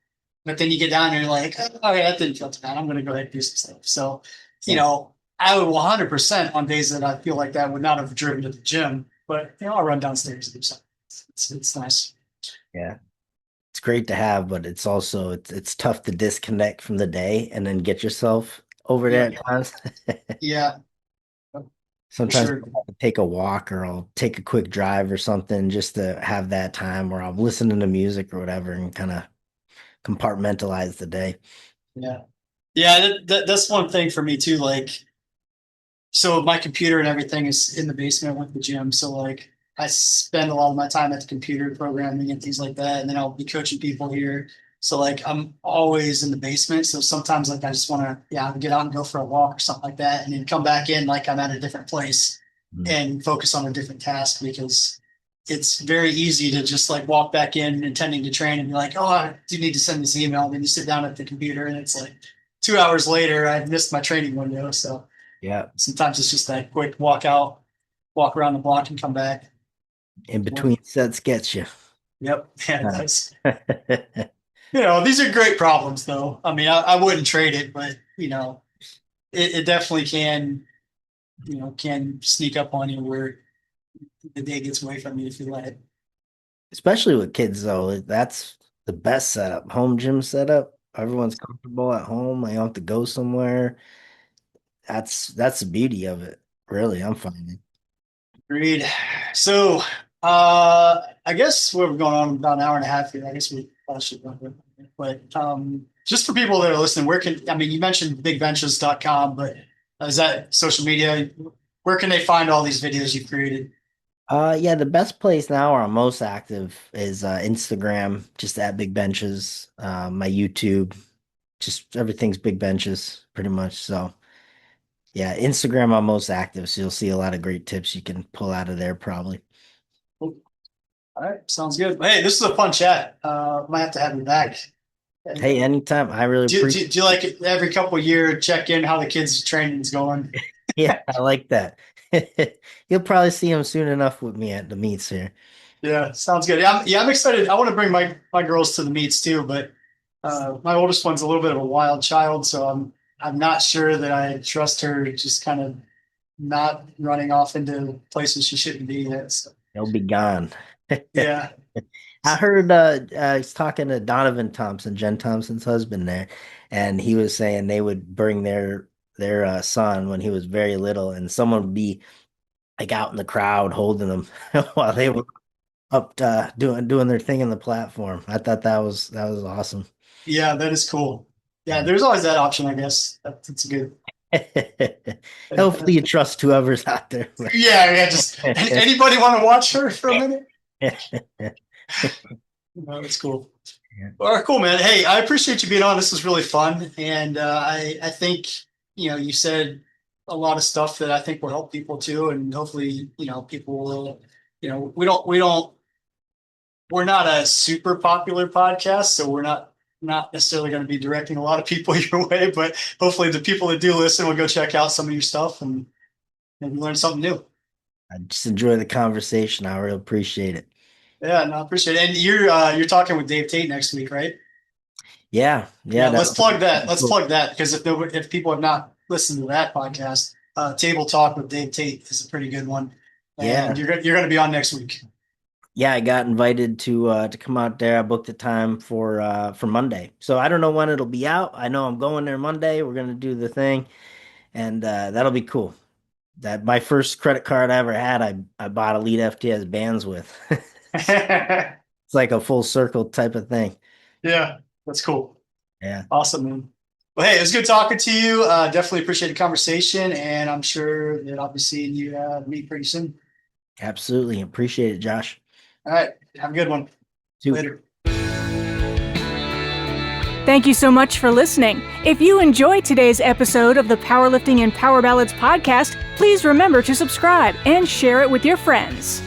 but then you get down and you're like, oh, okay, that didn't feel too bad. I'm gonna go ahead and do some stuff. So, you Yeah, know, I would 100% on days that I feel like that would not have driven to the gym, but you know, I'll run downstairs and do something. It's nice. yeah. It's great to have, but it's also it's tough to disconnect from the day and then get yourself over there Yep. at times. Yeah, for Sometimes sure. I'll take a walk or I'll take a quick drive or something just to have that time where I'm listening to music or whatever and kind of compartmentalize the day. Yeah. Yeah, that's one thing for me too. Like, so my computer and everything is in the basement with the gym. So like I spend a lot of my time at the computer programming and things like that. And then I'll be coaching people here. So like I'm always in the basement. So sometimes like I just want to, yeah, get out and go for a walk or something like that. And then come back in like I'm at a different place Mm. and focus on a different task because it's very easy to just like walk back in intending to train and be like, oh, I do need to send this email. And then you sit down at the computer and it's like 2 hours later, I've missed my training window. So Yeah. sometimes it's just that quick walk out, walk around the block and come back. In Or, between sets gets you. yep. Yeah, it Huh. does. These are great problems, though. I mean, I wouldn't trade it, but it definitely can sneak up on you where the day gets away from you if you let it. Especially with kids, though. That's the best setup. Home gym setup. Everyone's comfortable at home. They don't have to go somewhere. That's the beauty of it. Really, I'm finding. Agreed. So, I guess we're going on about an hour and a half here. I guess we probably should run with it. But just for people that are listening, you mentioned bigbenches.com, but is that social media? Where can they find all these videos you've created? Yeah, the best place now where I'm most active is Instagram, just at Big Benches. My YouTube, just everything's Big Benches, pretty much. So yeah, Instagram I'm most active, so you'll see a lot of great tips you can pull out of there probably. All right, sounds good. Hey, this is a fun chat. Might have to have you back. Hey, anytime. I really appreciate Do you like it every couple of year check in how the kids' training is going? Yeah, I like that. You'll probably see him soon enough with me at the meets here. Yeah, sounds good. I'm excited. I want to bring my girls to the meets too, but my oldest one's a little bit of a wild child, so I'm not sure that I trust her just kind of not running off into places she shouldn't be yet. So, He'll be gone. yeah, I heard I was talking to Donovan Thompson, Jen Thompson's husband there, and he was saying they would bring their son when he was very little, and someone would be like out in the crowd holding them while they were up doing their thing in the platform. I thought that was awesome. yeah, that is cool. Yeah, Yeah. there's always that option, I guess. That's good. Hopefully you trust whoever's out there. Yeah, yeah. Just anybody want to watch her for a minute? No, that's cool. All right, cool, man. Hey, I appreciate you being on. This was really fun, and I think you said a lot of stuff that I think will help people too, and hopefully people will. We're not a super popular podcast, so we're not necessarily going to be directing a lot of people your way, but hopefully the people that do listen will go check out some of your stuff and maybe learn something new. I just enjoy the conversation. I really appreciate it. Yeah, no, I appreciate it. And you're talking with Dave Tate next week, right? Yeah, Yeah, yeah, let's that plug that. Let's plug that because if people have not listened to that podcast, Table Talk with Dave Tate is a pretty good one, and yeah. you're going to be on next week. Yeah, I got invited to come out there. I booked the time for Monday. So I don't know when it'll be out. I know I'm going there Monday. We're gonna do the thing, and that'll be cool. That my first credit card I ever had, I bought Elite FTS bands with. It's like a full circle type of thing. Yeah, that's cool. Yeah, Awesome, man. Well, hey, it was good talking to you. Definitely appreciate the conversation, and I'm sure that I'll be seeing you meet pretty soon. absolutely. Appreciate it, Josh. All right, have a good one. Too. Later. Thank you so much for listening. If you enjoyed today's episode of the Powerlifting and Power Ballads podcast, please remember to subscribe and share it with your friends.